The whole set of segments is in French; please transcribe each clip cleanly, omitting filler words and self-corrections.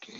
OK.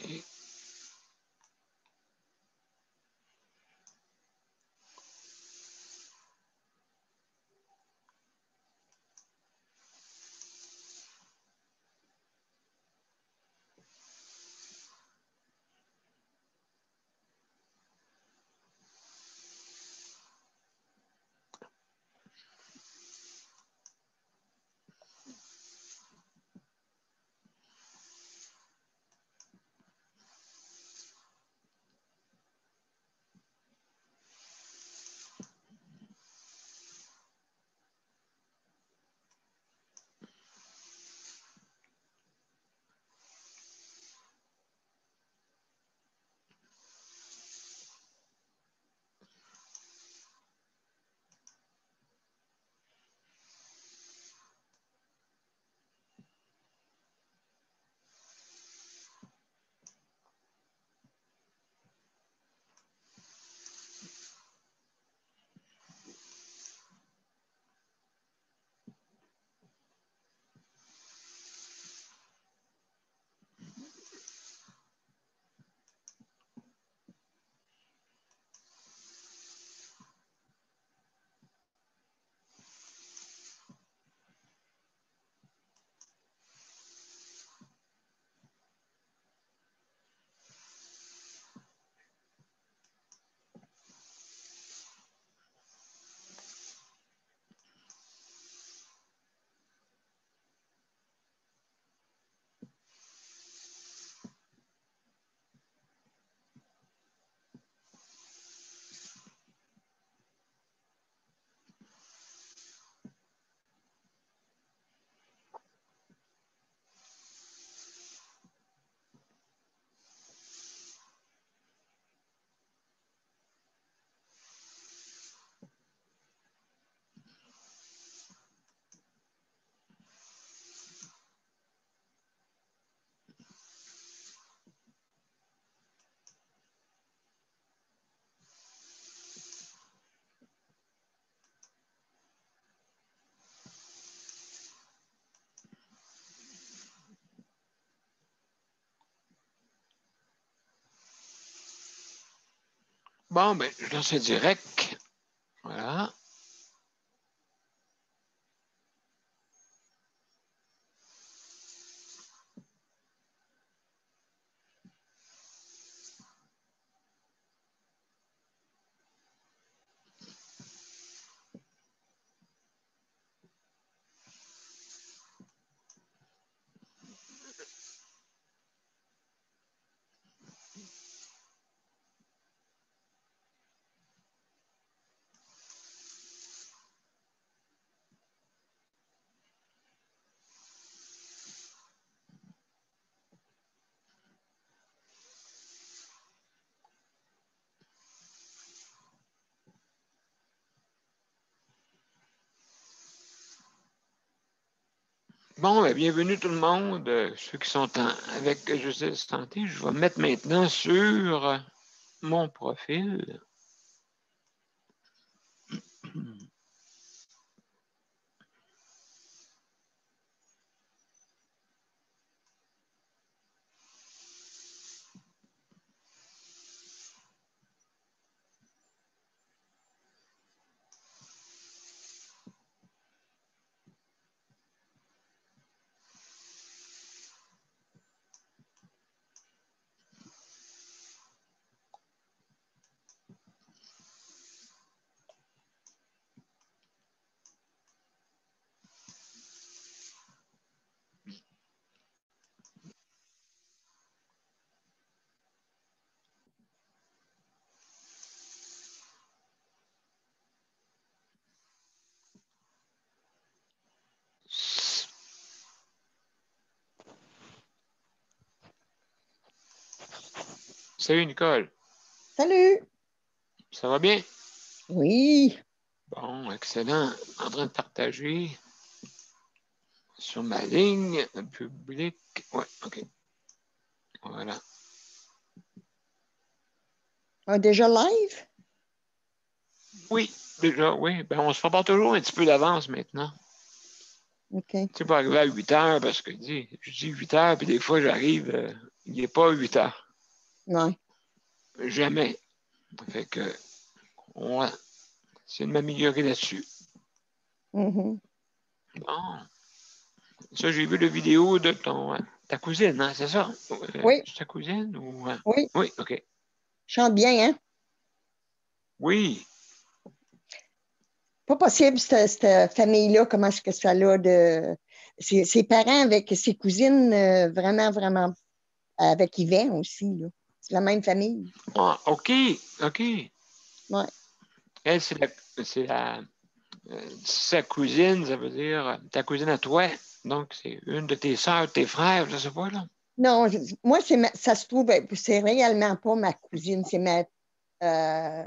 OK. Bon, ben, je lance un direct. Voilà. Bon, ben, bienvenue tout le monde, ceux qui sont avec José Santé. Je vais me mettre maintenant sur mon profil. Salut Nicole, Salut! ça va bien? Oui. Bon, excellent. En train de partager sur ma ligne publique. Ouais, OK. Voilà. Déjà live? Oui, déjà, oui. Ben, on se prépare toujours un petit peu d'avance maintenant. OK. Tu sais, pas arriver à 8 heures parce que je dis 8 heures, puis des fois, j'arrive, il n'est pas 8 heures. Ouais. Jamais. Fait que, ouais, c'est de m'améliorer là-dessus. Mhm. Bon, ça, j'ai vu la vidéo de ta cousine, hein, c'est ça? Oui, C'est ta cousine ou... oui. Oui, OK. Chante bien, hein? Oui. Pas possible, cette famille-là, comment est-ce que ça l'a de. Ses parents avec ses cousines, vraiment, vraiment, avec Yvain aussi, là. C'est la même famille. Ah, OK, OK. Ouais. Elle, c'est sa cousine, ça veut dire ta cousine à toi. Donc, c'est une de tes sœurs, tes frères, je sais pas, là. Non, moi, ça se trouve, c'est réellement pas ma cousine, c'est ma euh,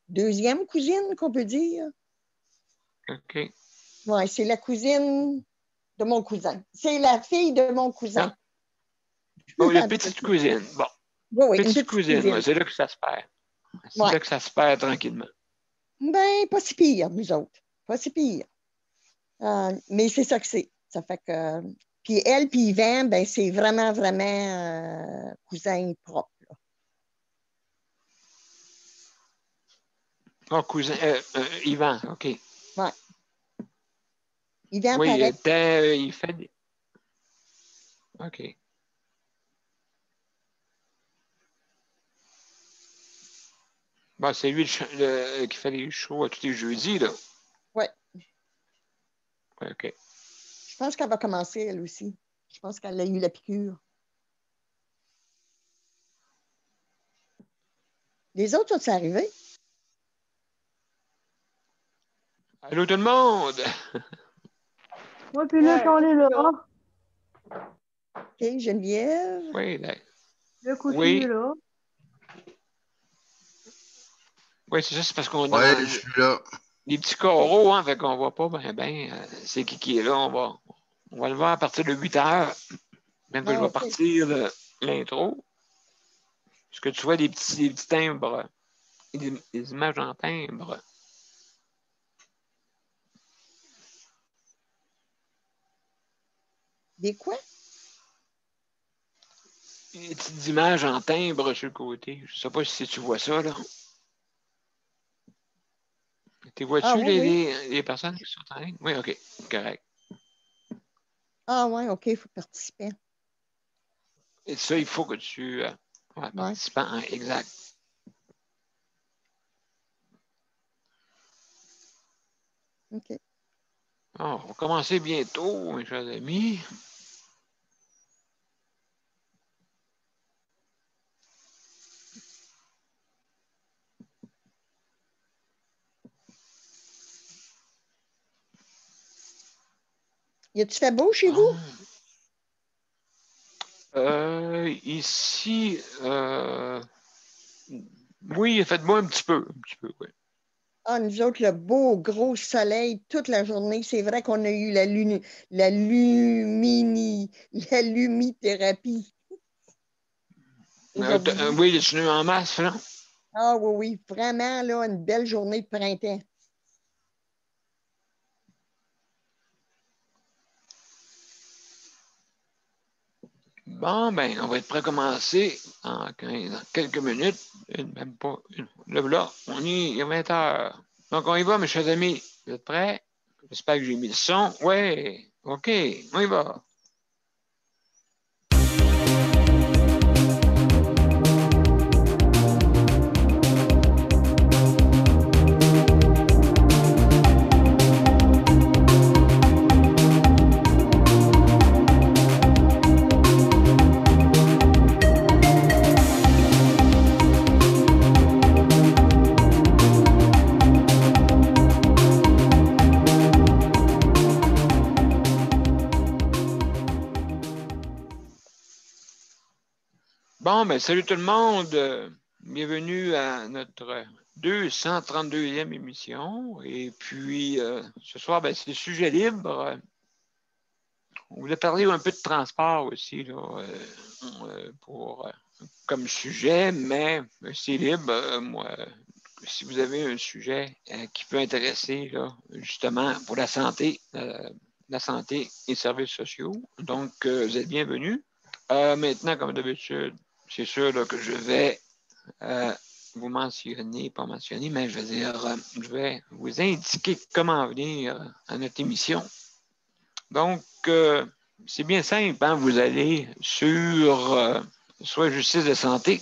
deuxième cousine qu'on peut dire. OK. Oui, c'est la cousine de mon cousin. C'est la fille de mon cousin. Ah, oh, la petite cousine. Bon, Oui, oui, une petite petite cousine, ouais, cousine. c'est là que ça se perd. C'est Oui. là que ça se perd tranquillement. Ben, pas si pire, nous autres. Pas si pire. Mais c'est ça que c'est. Ça fait que. Puis elle, puis Yvan, ben, c'est vraiment, vraiment cousin propre. Oh, cousin, Yvan, OK. Ouais. Yvan Oui, paraît. il fait des... OK. Bon, c'est lui qui fait les shows à tous les jeudis, là. Ouais. Ouais, OK. Je pense qu'elle va commencer, elle aussi. Je pense qu'elle a eu la piqûre. Les autres sont arrivés. Allô, tout le monde? Ouais, puis là, Charlie, là, OK, Geneviève. Oui, là. le coucher, Oui, là. oui, c'est ça, c'est parce qu'on est Ouais, dans je suis là. les petits coraux, hein, fait qu'on voit pas c'est qui est là. On va le voir à partir de 8 heures. Même que je Ah, vais OK. partir l'intro. Parce que tu vois des petits timbres, des images en timbre. Des quoi? Des petites images en timbre sur le côté. Je sais pas si tu vois ça, là. Tu Ah, vois-tu oui, oui. les personnes qui sont en ligne? Oui, OK, correct. Ah, ouais, OK, il faut participer. Et ça, il faut que tu... ouais, Ouais, participant, hein, exact. OK. Bon, on va commencer bientôt, mes chers amis. Y a-tu fait beau chez vous? Bon. Ici, oui, il a fait de moi un petit peu, oui. Ah, nous autres, le beau gros soleil toute la journée. C'est vrai qu'on a eu la lumithérapie aujourd'hui. Oui, les tenues en masse, là. Ah oui, oui, vraiment, là, une belle journée de printemps. Bon, ben, on va être prêt à commencer dans quelques minutes. Même pas. Là, il est 20 heures. Donc, on y va, mes chers amis. Vous êtes prêts? J'espère que j'ai mis le son. Ouais, OK, on y va. Bon, ben salut tout le monde. Bienvenue à notre 232e émission. Et puis, ce soir, ben, c'est sujet libre. On voulait parler un peu de transport aussi, là, comme sujet, mais c'est libre. Moi, si vous avez un sujet qui peut intéresser, là, justement, pour la santé et services sociaux, donc vous êtes bienvenus. Maintenant, comme d'habitude, c'est sûr là, que je vais vous mentionner, pas mentionner, mais je veux dire, je vais vous indiquer comment venir à notre émission. Donc, c'est bien simple, hein? Vous allez sur soit Justice de santé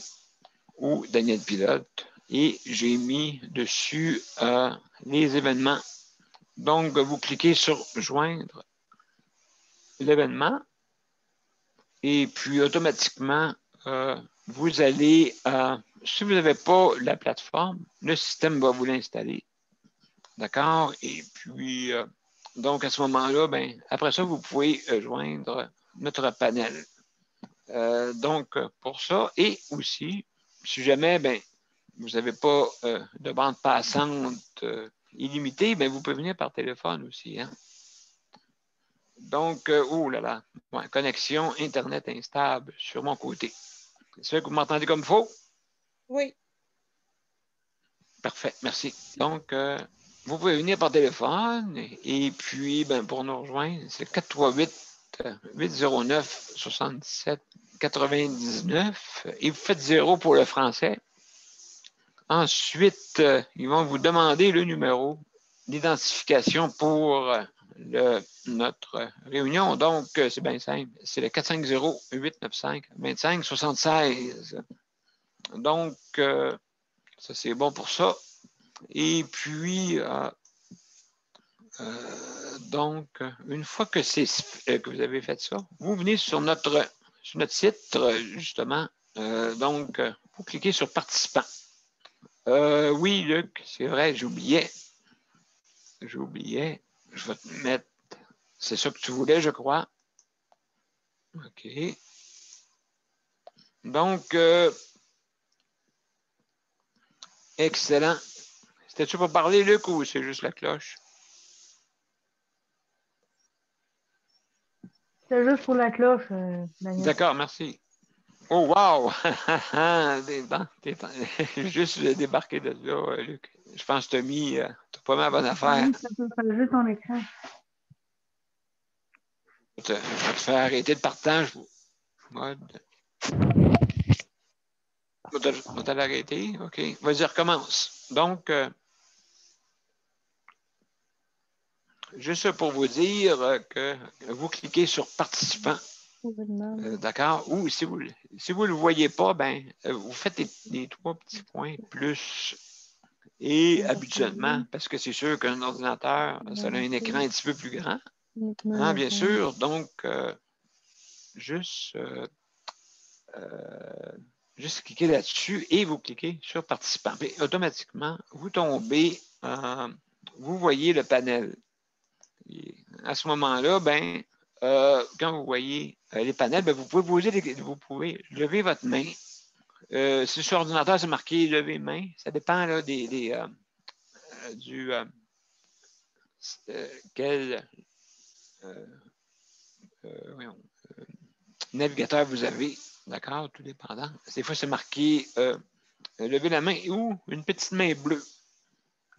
ou Daniel Pilote et j'ai mis dessus les événements. Donc, vous cliquez sur Joindre l'événement et puis automatiquement, vous allez, si vous n'avez pas la plateforme, le système va vous l'installer. D'accord? Et puis, donc à ce moment-là, ben, après ça, vous pouvez joindre notre panel. Donc, pour ça, et aussi, si jamais ben, vous n'avez pas de bande passante illimitée, ben, vous pouvez venir par téléphone aussi. Hein? Donc, oh là là, ouais, connexion Internet instable sur mon côté. C'est vrai que vous m'entendez comme il faut? Oui. Parfait, merci. Donc, vous pouvez venir par téléphone et puis, ben, pour nous rejoindre, c'est 438-809-67-99 et vous faites 0 pour le français. Ensuite, ils vont vous demander le numéro d'identification pour notre réunion. Donc, c'est bien simple. C'est le 450-895-2576. Donc, ça, c'est bon pour ça. Et puis, donc, une fois que vous avez fait ça, vous venez sur notre site, justement. Donc, vous cliquez sur Participants. Oui, Luc, c'est vrai, j'oubliais. Je vais te mettre. C'est ça que tu voulais, je crois. OK. Donc, excellent. C'était-tu pour parler, Luc, ou c'est juste la cloche? C'est juste pour la cloche, Daniel. D'accord, merci. Oh, wow! Juste débarqué de là, Luc. Je pense que tu as mis. T'as pas ma bonne affaire. Ça peut faire juste ton écran. Je vais te faire arrêter le partage. Mode. Je vais te l'arrêter. OK. Vas-y, recommence. Donc, juste pour vous dire que vous cliquez sur Participants. D'accord? Ou si vous ne le voyez pas, ben, vous faites les 3 petits points plus. Et habituellement, parce que c'est sûr qu'un ordinateur, ça a un écran un petit peu plus grand. Hein, bien sûr. Donc, juste cliquez là-dessus et vous cliquez sur Participants. Et automatiquement, vous tombez, vous voyez le panel. Et à ce moment-là, ben, quand vous voyez les panels, ben, vous pouvez lever votre main. Si sur ordinateur, c'est marqué lever main, ça dépend là, du quel navigateur vous avez. D'accord? Tout dépendant. Des fois, c'est marqué lever la main ou une petite main bleue.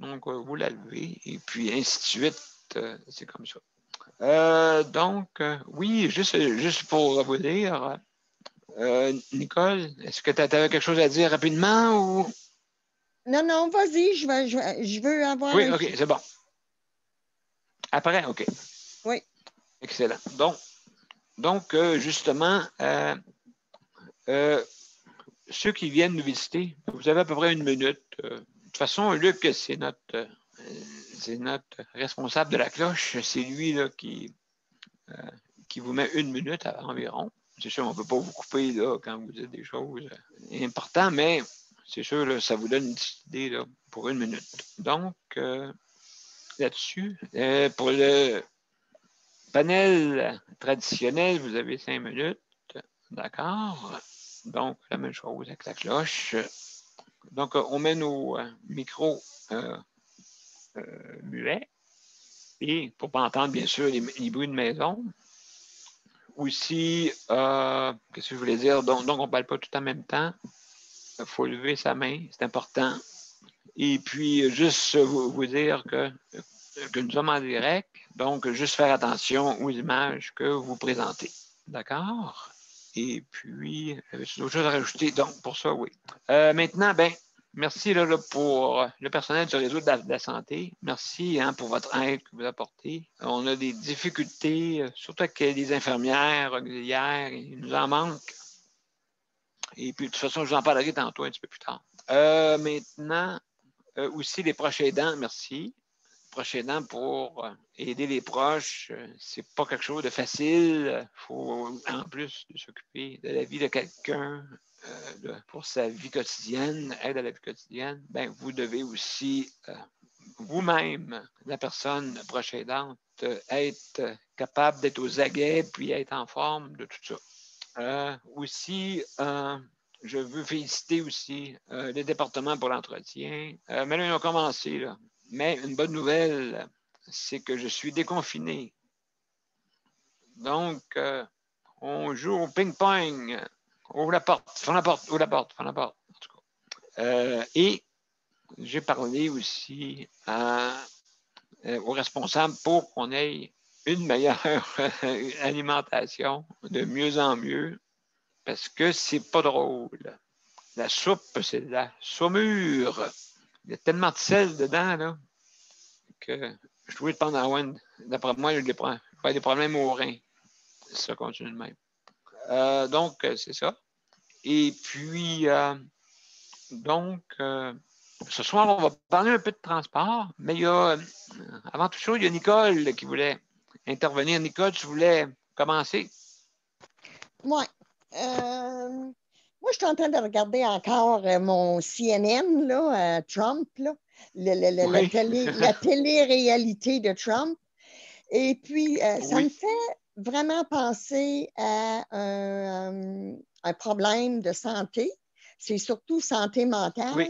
Donc, vous la levez et puis ainsi de suite. C'est comme ça. Donc, oui, juste pour vous dire, Nicole, est-ce que tu avais quelque chose à dire rapidement ou? Non, non, vas-y, je veux avoir Oui, un... OK, c'est bon. Après, OK. Oui. Excellent. Donc justement, ceux qui viennent nous visiter, vous avez à peu près 1 minute. De toute façon, Luc, c'est notre responsable de la cloche. C'est lui là, qui vous met 1 minute environ. C'est sûr, on ne peut pas vous couper là, quand vous dites des choses importantes, mais c'est sûr, là, ça vous donne une petite idée là, pour 1 minute. Donc, là-dessus, pour le panel traditionnel, vous avez 5 minutes. D'accord? Donc, la même chose avec la cloche. Donc, on met nos micros muets. Et pour ne pas entendre, bien sûr, les bruits de maison. Aussi, qu'est-ce que je voulais dire? Donc on ne parle pas tout en même temps. Il faut lever sa main, c'est important. Et puis, juste vous dire que nous sommes en direct. Donc, juste faire attention aux images que vous présentez. D'accord? Et puis, avez-vous d'autres choses à rajouter? Donc, pour ça, oui. Maintenant, merci là, pour le personnel du réseau de la santé. Merci pour votre aide que vous apportez. On a des difficultés, surtout avec les infirmières auxiliaires. Il nous en manque. Et puis, de toute façon, je vous en parlerai tantôt un petit peu plus tard. Maintenant, aussi les proches aidants, merci. Proches aidants pour aider les proches, c'est pas quelque chose de facile. Il faut, en plus de s'occuper de la vie de quelqu'un pour sa vie quotidienne, aide à la vie quotidienne, vous devez aussi vous-même, la personne proche aidante, être capable d'être aux aguets puis être en forme de tout ça. Aussi, je veux féliciter aussi le département pour l'entretien. Mais là, ils ont commencé, là. Mais une bonne nouvelle, c'est que je suis déconfiné. Donc, on joue au ping-pong. Ouvre la porte, ferme la porte, ouvre la porte, ferme la porte. En tout cas. Et j'ai parlé aussi aux responsables pour qu'on ait une meilleure alimentation, de mieux en mieux, parce que c'est pas drôle. La soupe, c'est de la saumure. Il y a tellement de sel dedans, là, que je trouvais de prendre à One. D'après moi, je vais avoir des problèmes au rein. Ça continue de même. Donc, c'est ça. Et puis, donc, ce soir, on va parler un peu de transport, mais il y a, avant toute chose, il y a Nicole qui voulait intervenir. Nicole, tu voulais commencer? Oui. Moi, je suis en train de regarder encore mon CNN, là, Trump, là, Oui. la télé-réalité de Trump. Et puis, ça me fait vraiment penser à un problème de santé. C'est surtout santé mentale. Oui.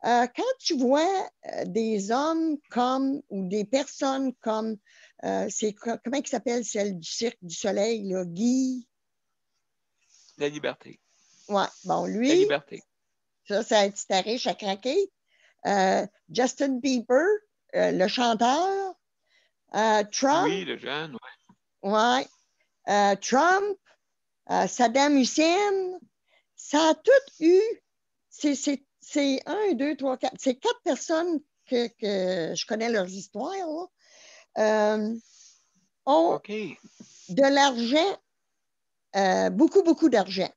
Quand tu vois des hommes comme, ou des personnes comme, comment il s'appelle celle du Cirque du Soleil, là, Guy? La liberté. Ouais, bon, La lui, liberté. ça a été riche à craquer. Justin Bieber, le chanteur. Trump, Oui, le jeune, oui. ouais. Trump, Saddam Hussein, ça a tout eu. C'est un, deux, trois, quatre. C'est quatre personnes que je connais leurs histoires, ont OK. de l'argent, beaucoup, beaucoup d'argent.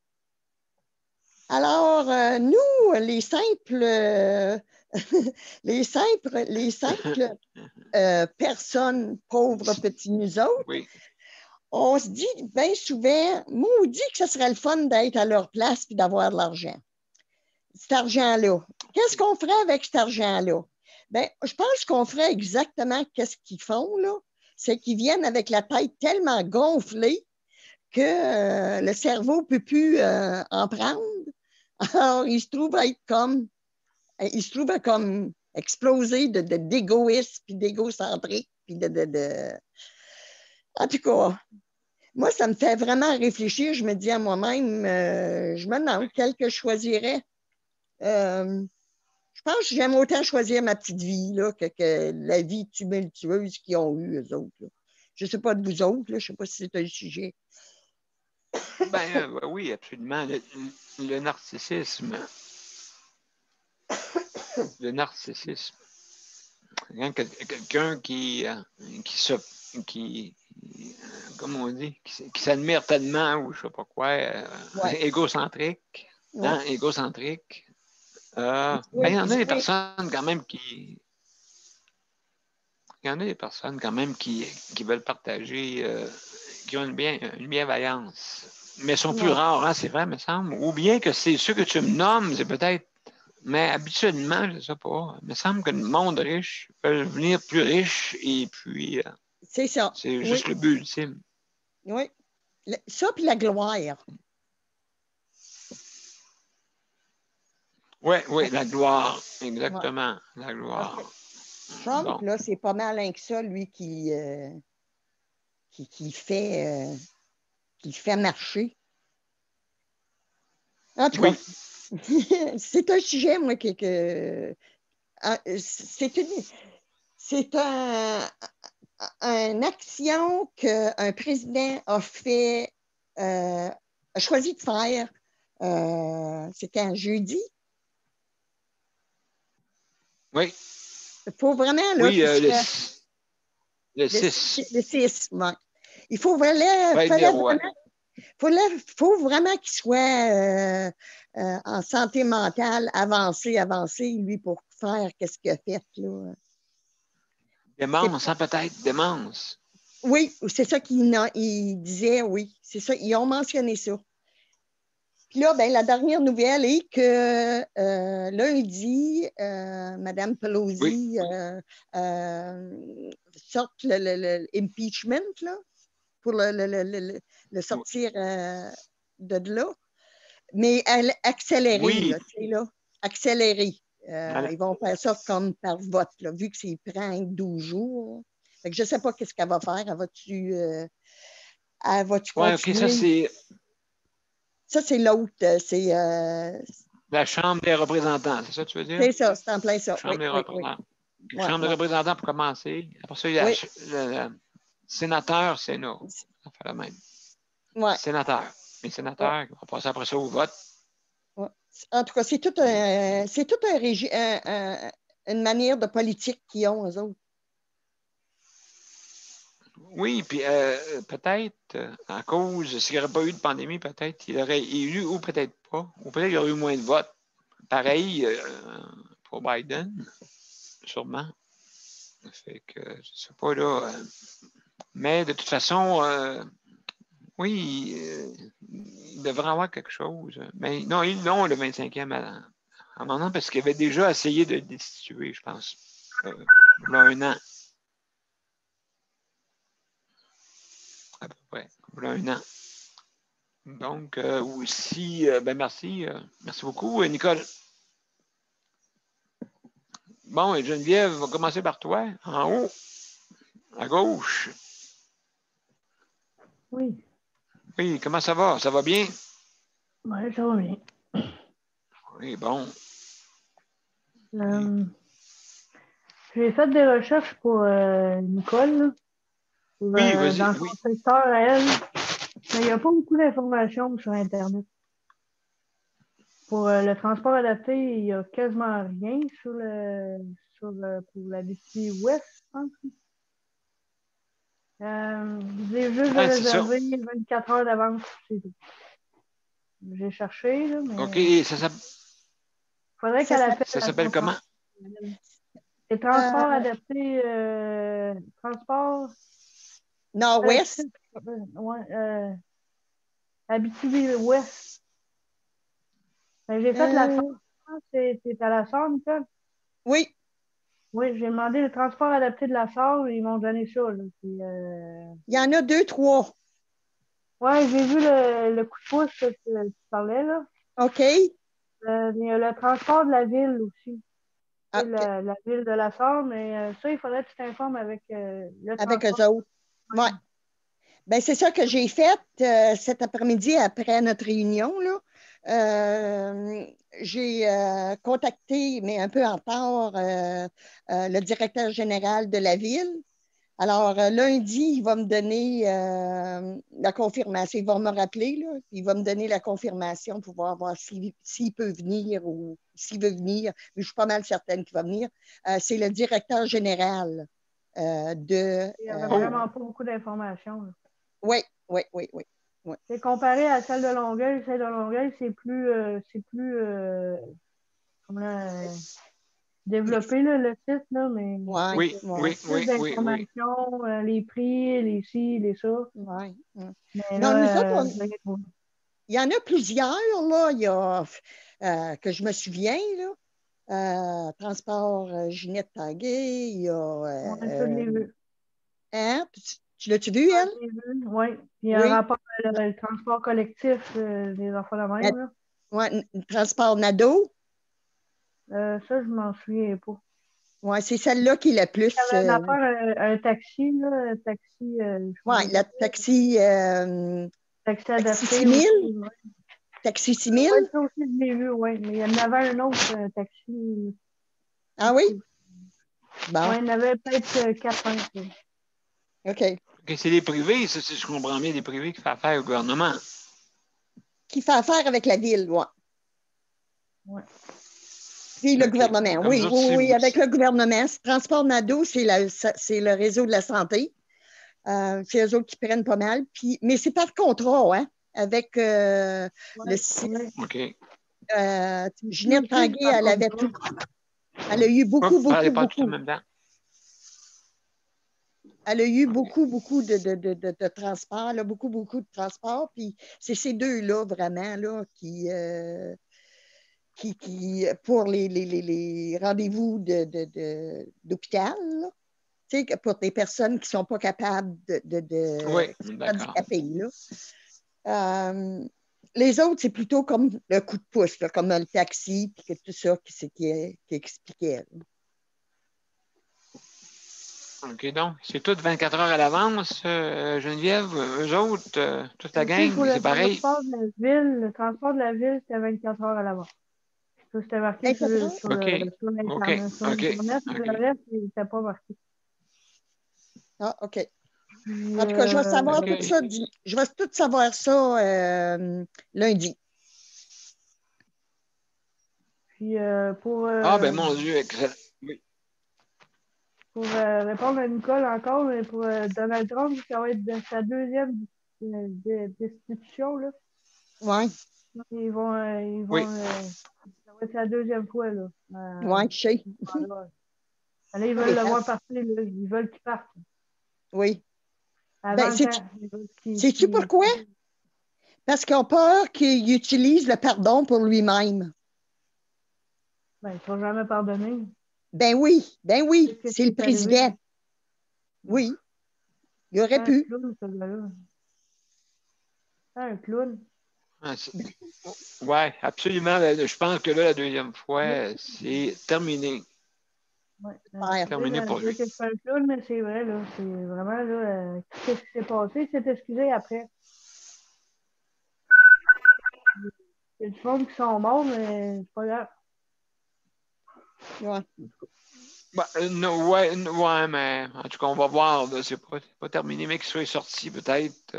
Alors, nous, les simples, les simples personnes pauvres petits nous autres, Oui. on se dit bien souvent, maudit que ce serait le fun d'être à leur place et d'avoir de l'argent. Cet argent-là. Qu'est-ce qu'on ferait avec cet argent-là? Bien, je pense qu'on ferait exactement qu'est-ce qu'ils font, là. C'est qu'ils viennent avec la tête tellement gonflée que le cerveau ne peut plus en prendre. Alors, ils se trouvent à être comme, ils se trouvent à comme exploser d'égoïsme puis d'égocentrique puis En tout cas, moi, ça me fait vraiment réfléchir. Je me dis à moi-même, je me demande quel que je choisirais. Je pense que j'aime autant choisir ma petite vie là, que la vie tumultueuse qu'ils ont eue, eux autres. Là. Je ne sais pas de vous autres, là, je ne sais pas si c'est un sujet. Oui, absolument. Le narcissisme. Le narcissisme. Quelqu'un qui, comment on dit, qui s'admire tellement, ou je ne sais pas quoi, Ouais. égocentrique. Ouais. Hein, égocentrique. Il Oui, y en a des personnes quand même qui. Il y en a des personnes quand même qui veulent partager, qui ont une bienveillance. Mais sont plus ouais. rares, hein, c'est vrai, me semble. Ou bien que c'est ceux que tu me nommes, c'est peut-être. Mais habituellement, je ne sais pas. Il me semble que le monde riche peut devenir plus riche et puis C'est ça. c'est Oui. juste le but ultime. Oui. Ça, puis la gloire. Oui, la gloire. Ouais. Exactement, la gloire. Trump, Bon. là, c'est pas mal rien que ça, lui, qui fait marcher. En tout cas, Oui, c'est un sujet, moi, c'est une action qu'un président a choisi de faire. C'était un jeudi. oui. Il faut vraiment là, Oui, qu'il soit le 6. le 6. Ouais. Il faut vraiment, Fête des rois. faut vraiment qu'il soit en santé mentale avancé, lui, pour faire ce qu'il a fait. Là. Démence, hein, peut-être, démence. Oui, c'est ça il disait, oui. C'est ça, ils ont mentionné ça. Puis là, ben, la dernière nouvelle est que lundi, Mme Oui, Pelosi sort l'impeachment là, pour le sortir de là. Mais accéléré, oui. là, tu sais, là, accéléré. Madame- Ils vont faire ça comme par vote, là, vu que c'est prend 12 jours. Fait que je ne sais pas qu'est-ce qu'elle va faire. Elle va-tu Ouais, OK, ça, continuer? c'est Ça, c'est l'autre. la Chambre des représentants, c'est ça que tu veux dire? C'est ça, c'est en plein ça. Oui, Chambre des oui, oui. représentants. Ouais, Chambre des ouais. représentants pour commencer. Après ça, il y a Oui, le sénateur, Sénat. Ça fait la même. ouais, Sénateur. Les ouais, sénateurs, on va passer après ça au vote. ouais. En tout cas, une manière de politique qu'ils ont, eux autres. Oui, puis peut-être, à cause, s'il n'y aurait pas eu de pandémie, peut-être il aurait élu ou peut-être pas. Ou peut-être qu'il y aurait eu moins de votes. Pareil pour Biden, sûrement. Fait que, je ne sais pas, là. Mais de toute façon, oui, il devrait avoir quelque chose. Mais non, ils l'ont, le 25e amendement, parce qu'il avait déjà essayé de le destituer, je pense. Il y a un an. À peu près. Il y a un an. Donc, aussi, ben merci. Merci beaucoup, Nicole. Bon, et Geneviève, on va commencer par toi, en haut, à gauche. Oui, Oui, comment ça va? Ça va bien? ouais, ça va bien. Oui, bon. Euh, j'ai fait des recherches pour Nicole, là, pour, Oui, vas-y, dans oui. son secteur à elle, mais il n'y a pas beaucoup d'informations sur Internet. Pour le transport adapté, il n'y a quasiment rien pour la Abitibi-Ouest, je pense. J'ai juste de Ouais, c'est ça. réserver 24 heures d'avance, c'est tout. J'ai cherché, là, OK, mais il faudrait Ça qu'elle appelle ça à s'appelle son comment? transport. Les transports adaptés, transport collectif, Nord-Ouest. ouais, Abitibi-Ouest. Ben, j'ai fait la Euh, Sarre, c'est à la Sarre, Nicole? oui, Oui, j'ai demandé le transport adapté de la Sarre, ils m'ont donné ça, là. Puis, il y en a 2, 3. ouais, j'ai vu le coup de pouce que tu parlais, là. OK. Il y a le transport de la ville aussi. C'est OK. la ville de la Sarre, mais ça, il faudrait que tu t'informes avec le Avec eux transport. autres. Ouais. Ben, c'est ça que j'ai fait cet après-midi après notre réunion, là. J'ai contacté, mais un peu en retard, le directeur général de la ville. Alors, lundi, il va me donner la confirmation. Il va me rappeler, là, il va me donner la confirmation pour voir s'il peut venir ou s'il veut venir. Mais je suis pas mal certaine qu'il va venir. C'est le directeur général de. Il n'y avait Oh, vraiment pas beaucoup d'informations, là. Oui, oui, oui, oui. Oui. C'est comparé à celle de Longueuil, c'est plus comment développé là, le site, là, mais Oui, oui, oui, oui, plus oui, oui, oui. d'informations, les prix, les ci, les ça. oui. Mais Non, nous autres, là, il y en a plusieurs, là. Il y a, que je me souviens, là. Transport Ginette Tanguay, il y a. moi, je l'ai vu. Hein? Tu l'as-tu vu, elle? Je l'ai vu, oui. Il y a un Oui. rapport avec le transport collectif des enfants de Na- même, là. ouais, Transport Nado. Ça, je m'en souviens pas. Oui, c'est celle-là qui est la plus. Il y avait une affaire, un taxi, là, un taxi, je Oui, sais la pas, taxi taxi adapté 6000. aussi. Ouais. Taxi 6000. Ouais, ça aussi, je l'ai vu, oui. Mais il y en avait un autre taxi. Ah oui? Bon, Oui, il y en avait peut-être 4-5. OK. OK, c'est les privés, ça, si je comprends bien, les privés qui font affaire au gouvernement. Qui fait affaire avec la ville, oui. Ouais. Puis le OK. gouvernement, Comme oui, ça, oui, oui, avec le gouvernement. Transport Nado, c'est le réseau de la santé. C'est eux autres qui prennent pas mal. Puis, mais c'est par contrat, hein, avec le site. Ouais. OK. Ginette Ici, Tanguay, par elle avait contre, tout. Elle a eu Oh, beaucoup, allez beaucoup, pas tout en beaucoup. même temps. Elle a eu OK. beaucoup, beaucoup de transports, là, beaucoup, beaucoup de transports. Puis c'est ces deux-là, vraiment, là, qui pour les rendez-vous d'hôpital, là, tu sais, pour des personnes qui ne sont pas capables Oui, qui sont d'accord. handicapées, là. Les autres, c'est plutôt comme le coup de pouce, là, comme le taxi, puis que tout ça qui expliquait. Là. OK, donc, c'est tout 24 heures à l'avance, Geneviève. Eux autres, toute la aussi, gang, pour c'est le pareil. transport de la ville, le transport de la ville, c'était 24 heures à l'avance. Ça, c'était marqué 24 heures? sur OK. OK. l'Internet. Sur OK. l'Internet, le OK. reste, il n'était pas marqué. Ah, OK. Puis, En tout cas, je vais savoir tout OK. ça. Je vais tout savoir ça lundi. puis pour, Ah, ben mon Dieu, excellent. Oui. répondre à Nicole encore, mais pour Donald Trump, ça va être sa deuxième destitution, là. Oui, Oui. Ça va être sa deuxième fois, là. oui, je sais. Là, ils Pas veulent des le voir farces. partir, là. Ils veulent qu'il parte. Oui. Ben, Avant le temps. Ils veulent sais-tu pourquoi? Parce qu'ils ont peur qu'il utilise le pardon pour lui-même. ben, ils ne sont jamais pardonner. Ben oui, Qu'est-ce c'est qui le est arrivé? président. Oui, il aurait C'est un pu. clown, ce gars-là. C'est un clown. Ah, ouais, absolument. Je pense que là, la deuxième fois, c'est terminé. Ouais. Faire. Terminé pour Dire lui. que c'est un clown, mais c'est vrai, là. C'est vraiment, là, qu'est-ce qui s'est passé? Il s'est excusé après. Il y a du monde qui sont morts, mais c'est pas grave. Ouais. Bah, ouais, mais en tout cas, on va voir. Là, c'est pas terminé, mais qu'il soit sorti, peut-être.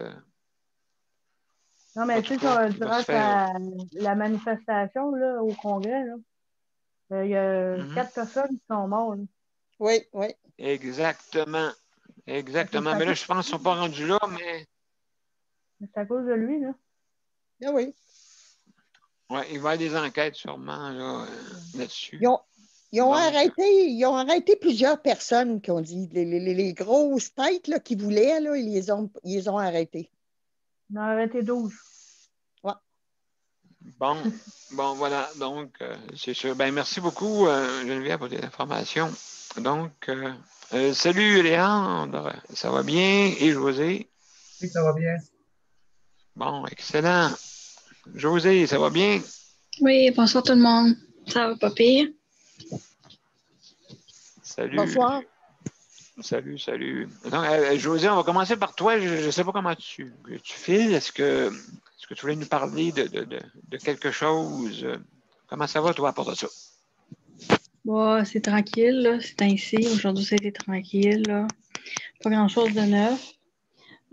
Non, En mais tout tu cas, sais, il va se durant faire. la manifestation, là, au Congrès, là, il y a Mhm. 4 personnes qui sont mortes, là. Oui, oui. Exactement. C'est Exactement. à Mais là, cause je pense qu'ils ne sont pas rendus là, mais c'est à cause de lui, là. Ah oui. ouais, il va y avoir des enquêtes sûrement là, là-dessus. Ils ont, Donc, ils ont arrêté plusieurs personnes qui ont dit, les grosses têtes là, qui voulaient, là, ils les ont arrêtés. Il en a arrêté 12. Ouais. bon, bon, voilà. Donc, c'est sûr. Ben, merci beaucoup, Geneviève, pour les informations. Donc, salut, Léandre. Ça va bien? Et José? Oui, ça va bien. Bon, excellent. José, ça va bien? Oui, bonsoir tout le monde. Ça va pas pire? Salut. Bonsoir. Salut. Donc, José, on va commencer par toi. Je ne sais pas comment tu files. Est-ce que tu voulais nous parler de quelque chose? Comment ça va, toi, à part de ça? Bon, c'est tranquille, là. C'est ainsi. Aujourd'hui, c'était tranquille, là. Pas grand-chose de neuf.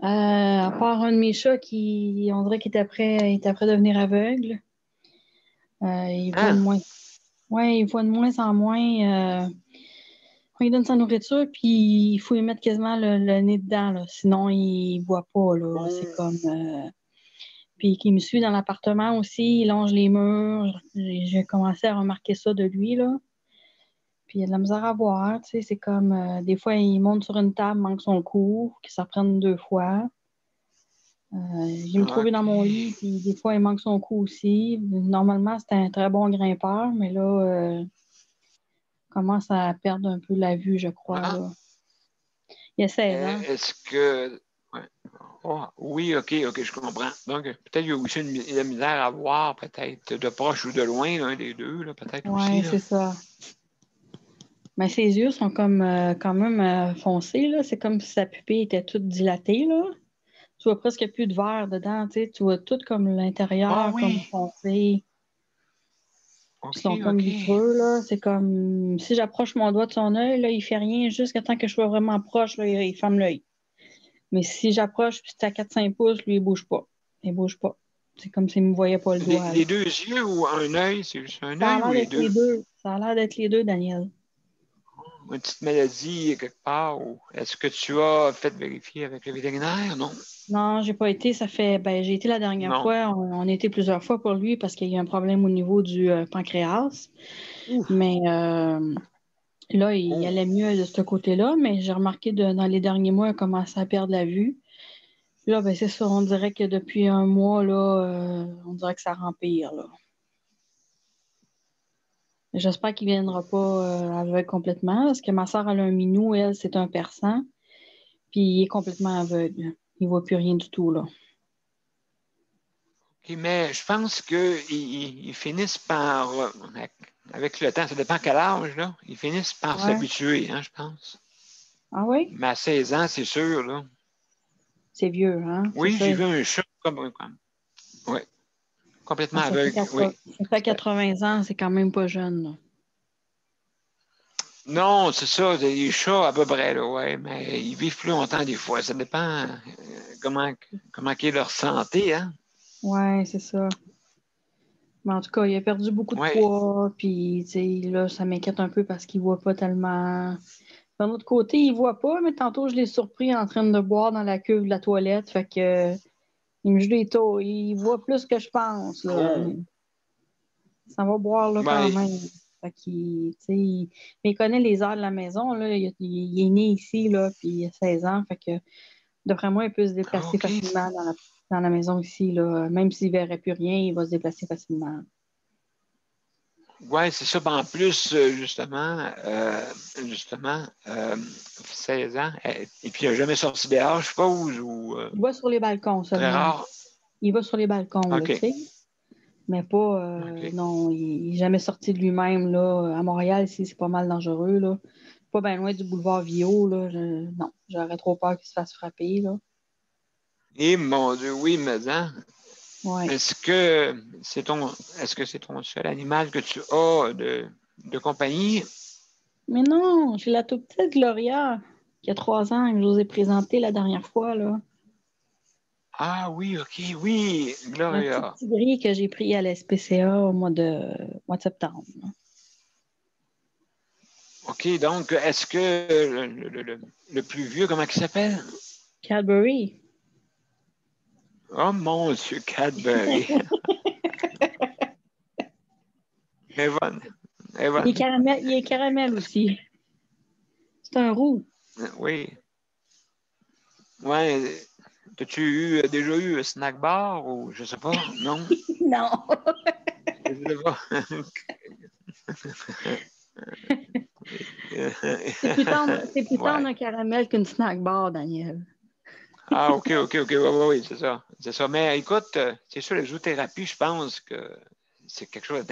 À part un de mes chats qui, on dirait qu'il était prêt à devenir aveugle. Il voit de Ah, moins. Ouais, il voit de moins en moins. Quand il donne sa nourriture, puis il faut lui mettre quasiment le nez dedans, là. Sinon, il voit pas, là. C'est comme. Puis qui me suit dans l'appartement aussi, il longe les murs. J'ai commencé à remarquer ça de lui, là. Puis il y a de la misère à voir, tu sais, c'est comme des fois il monte sur une table, manque son coup, qu'il s'en prenne 2 fois. J'ai me trouvé dans OK. mon lit, puis des fois il manque son coup aussi. Normalement, c'était un très bon grimpeur, mais là, commence à perdre un peu la vue, je crois, Ah, là. Il y a 16 ans. est-ce que... Ouais. Ah, oui, OK, je comprends. Donc, peut-être qu'il y a aussi la misère à voir, peut-être, de proche ou de loin, l'un des deux, là, peut-être aussi. Ouais, Là. c'est ça. Mais ses yeux sont comme quand même foncés, là. C'est comme si sa pupille était toute dilatée, là. Tu vois presque plus de verre dedans, tu sais. Tu vois tout comme Ah l'intérieur, comme oui, foncé. Puis ils sont comme OK. vitreux, là. C'est comme si j'approche mon doigt de son œil, là, il fait rien jusqu'à temps que je sois vraiment proche, là, il ferme l'œil. Mais si j'approche, puis c'est à 4-5 pouces, lui, il bouge pas. Il bouge pas. C'est comme s'il me voyait pas le doigt, là. Les deux yeux ou un œil, c'est juste un Ça a œil ou l'air les d'être les deux? deux. Ça a l'air d'être les deux, Daniel. Une petite maladie quelque part? Ou est-ce que tu as fait vérifier avec le vétérinaire? Non? Non, j'ai pas été. J'ai été la dernière Non. fois. On a été plusieurs fois pour lui parce qu'il y a eu un problème au niveau du pancréas. Ouf. Mais là, il Oh. allait mieux de ce côté-là. Mais j'ai remarqué dans les derniers mois, il a commencé à perdre la vue. Là, ben c'est ça. On dirait que depuis un mois, là, on dirait que ça rempire, là. J'espère qu'il ne viendra pas aveugle complètement parce que ma soeur, elle a un minou, elle, c'est un persan. Puis il est complètement aveugle. Il ne voit plus rien du tout, là. OK, mais je pense qu'ils finissent par, avec le temps, ça dépend quel âge, là, ils finissent par Ouais. s'habituer, hein, je pense. Ah oui? Mais à 16 ans, c'est sûr, là. C'est vieux, hein? C'est Oui, ça. j'ai vu un chat oui, complètement Ah, aveugle, oui. ça fait 80 ans, c'est quand même pas jeune, là. Non, c'est ça, les chats à peu près, là, ouais, mais ils vivent plus longtemps des fois. Ça dépend comment est leur santé, hein. Ouais, c'est ça. Mais en tout cas, il a perdu beaucoup de Ouais. poids, puis tu sais, là, ça m'inquiète un peu parce qu'il voit pas tellement. D'un autre côté, il voit pas, mais tantôt, je l'ai surpris en train de boire dans la cuve de la toilette, fait que il me joue des taux. Il voit plus que je pense, là. Oh, Ça va boire, là, quand ben, même. Fait qu'il, tu sais, mais il connaît les heures de la maison, là. Il est né ici, là, puis il a 16 ans, fait que d'après moi, il peut se déplacer OK. facilement dans la maison ici, là. Même s'il ne verrait plus rien, il va se déplacer facilement. Ouais, c'est ça. Ben, en plus, justement, 16 ans, et puis il n'a jamais sorti dehors, je suppose, ou Il va sur les balcons très seulement. rare. Il va sur les balcons, là, tu OK. sais. Mais pas, OK. non, il n'est jamais sorti de lui-même, là. À Montréal, ici, c'est pas mal dangereux, là. Pas bien loin du boulevard Viau, là. Non, j'aurais trop peur qu'il se fasse frapper, là. Et mon Dieu, oui, mais hein, Ouais. est-ce que c'est ton seul animal que tu as de compagnie? Mais non, j'ai la toute petite Gloria, qui a 3 ans, que je vous ai présentée la dernière fois, là. Ah oui, OK, oui, Un petit Gloria. tigris que j'ai pris à la SPCA au mois de septembre, là. OK, donc, est-ce que le plus vieux, comment il s'appelle? Cadbury. Oh mon Dieu, Cadbury. Evan. Evan. Il est caramel aussi. C'est un roux. Oui. Ouais. T'as-tu déjà eu un snack bar ou je sais pas? Non? Non. Je sais pas. C'est plus tendre Ouais. un caramel qu'une snack bar, Daniel. Ah, OK. Oui, c'est ça. C'est ça. Mais écoute, c'est sûr, la zoothérapie, je pense que c'est quelque chose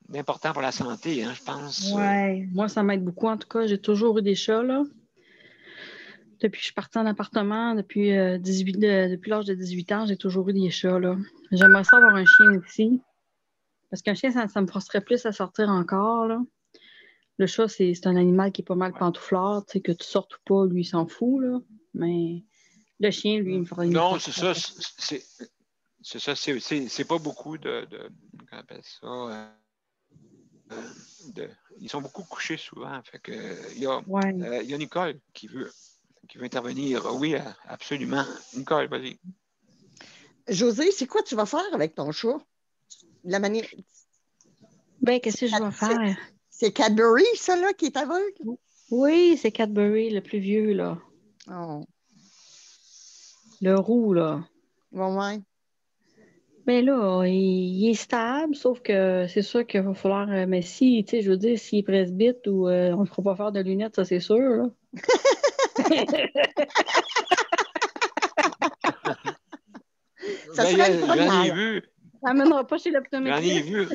d'important pour la santé, hein, je pense. Ouais, moi, ça m'aide beaucoup. En tout cas, j'ai toujours eu des chats, là. Depuis que je suis partie en appartement, depuis l'âge de 18 ans, j'ai toujours eu des chats, là. J'aimerais ça avoir un chien aussi. Parce qu'un chien, ça me forcerait plus à sortir encore, là. Le chat, c'est un animal qui est pas mal Ouais. pantouflard, tu sais, que tu sortes ou pas, lui, il s'en fout, là. Mais le chien, lui, il me Non, c'est forcerait. ça. C'est ça. C'est pas beaucoup comment on appelle ça? Ils sont beaucoup couchés souvent. Fait que, Ouais. il y a Nicole qui veut intervenir. Oui, absolument. Nicole, vas-y. José, c'est quoi tu vas faire avec ton chat? La manière... Ben, qu'est-ce que je vais C'est faire? c'est Cadbury, ça, là, qui est aveugle? Oui, c'est Cadbury, le plus vieux, là. Oh, Le roux, là. ouais. Ben là, il est stable, sauf que c'est sûr qu'il va falloir. Mais si, tu sais, je veux dire, s'il est presbyte ou on ne fera pas faire de lunettes, ça c'est sûr, là. Ça Ben, serait une j'en ai première. vu. Ça n'amènera pas chez J'en ai l'optométriste. vu.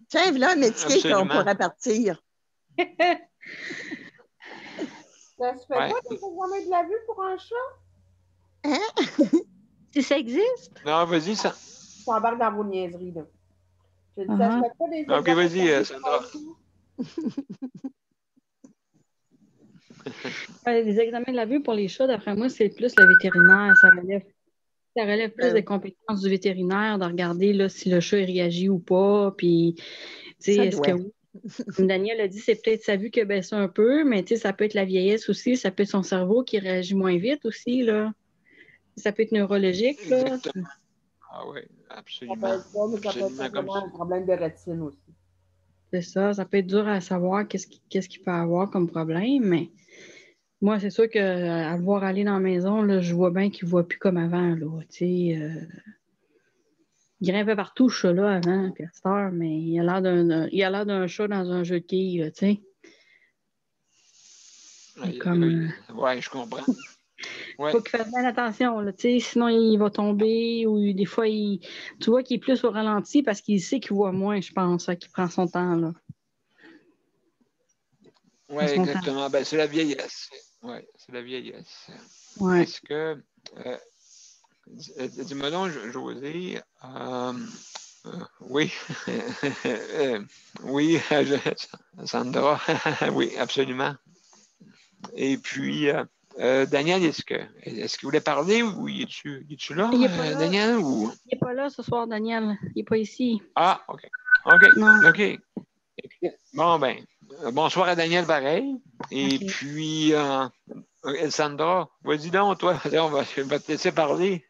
Tiens, voilà un métier qu'on Absolument. pourrait partir. Ça se fait Ouais. pas des examens de la vue pour un chat? Si ça existe. Non, vas-y, ça. Je t'embarque dans vos niaiseries, là. Je dis, ça se Uh-huh. fait pas des Ok, examens vas-y, de la vue Sandra. pour un chat? Les examens de la vue pour les chats, d'après moi, c'est plus le vétérinaire. Ça relève plus des compétences du vétérinaire, de regarder là, si le chat il réagit ou pas. Puis, tu sais, Ça est-ce que doit. oui? Comme Daniel a dit, c'est peut-être sa vue qui a baissé un peu, mais tu sais, ça peut être la vieillesse aussi, ça peut être son cerveau qui réagit moins vite aussi, là. Ça peut être neurologique, là. Exactement. Ah oui, Ça peut absolument. être ça, mais ça peut être Absolument comme simplement ça. un problème de rétine aussi. C'est ça peut être dur à savoir qu'est-ce qu'il peut avoir comme problème, mais moi, c'est sûr que à le voir aller dans la maison, là, je vois bien qu'il ne voit plus comme avant, là, tu sais. Il grimpait partout, ce chat-là, avant, puis à cette heure, mais il a l'air d'un chat dans un jeu de quilles, là, tu sais. Aïe, Comme, aïe, aïe. Ouais, je comprends. Ouais. faut qu'il fasse bien attention, là, tu sais, sinon il va tomber ou des fois, tu vois qu'il est plus au ralenti parce qu'il sait qu'il voit moins, je pense, hein, qu'il prend son temps, là. Oui, Son temps. exactement. Ben, c'est la vieillesse. Oui, c'est la vieillesse. Ouais. Parce que, dis-moi donc, José, oui, oui, Sandra, oui, absolument. Et puis, Daniel, est-ce qu'il voulait parler ou es-tu là, Il n'est pas là. Daniel? Ou... Il n'est pas là ce soir, Daniel. Il n'est pas ici. Ah, OK. OK, Non. OK. Bon, ben, bonsoir à Daniel, pareil. Et OK. puis, Sandra, vas-y donc, toi, je vais te laisser parler.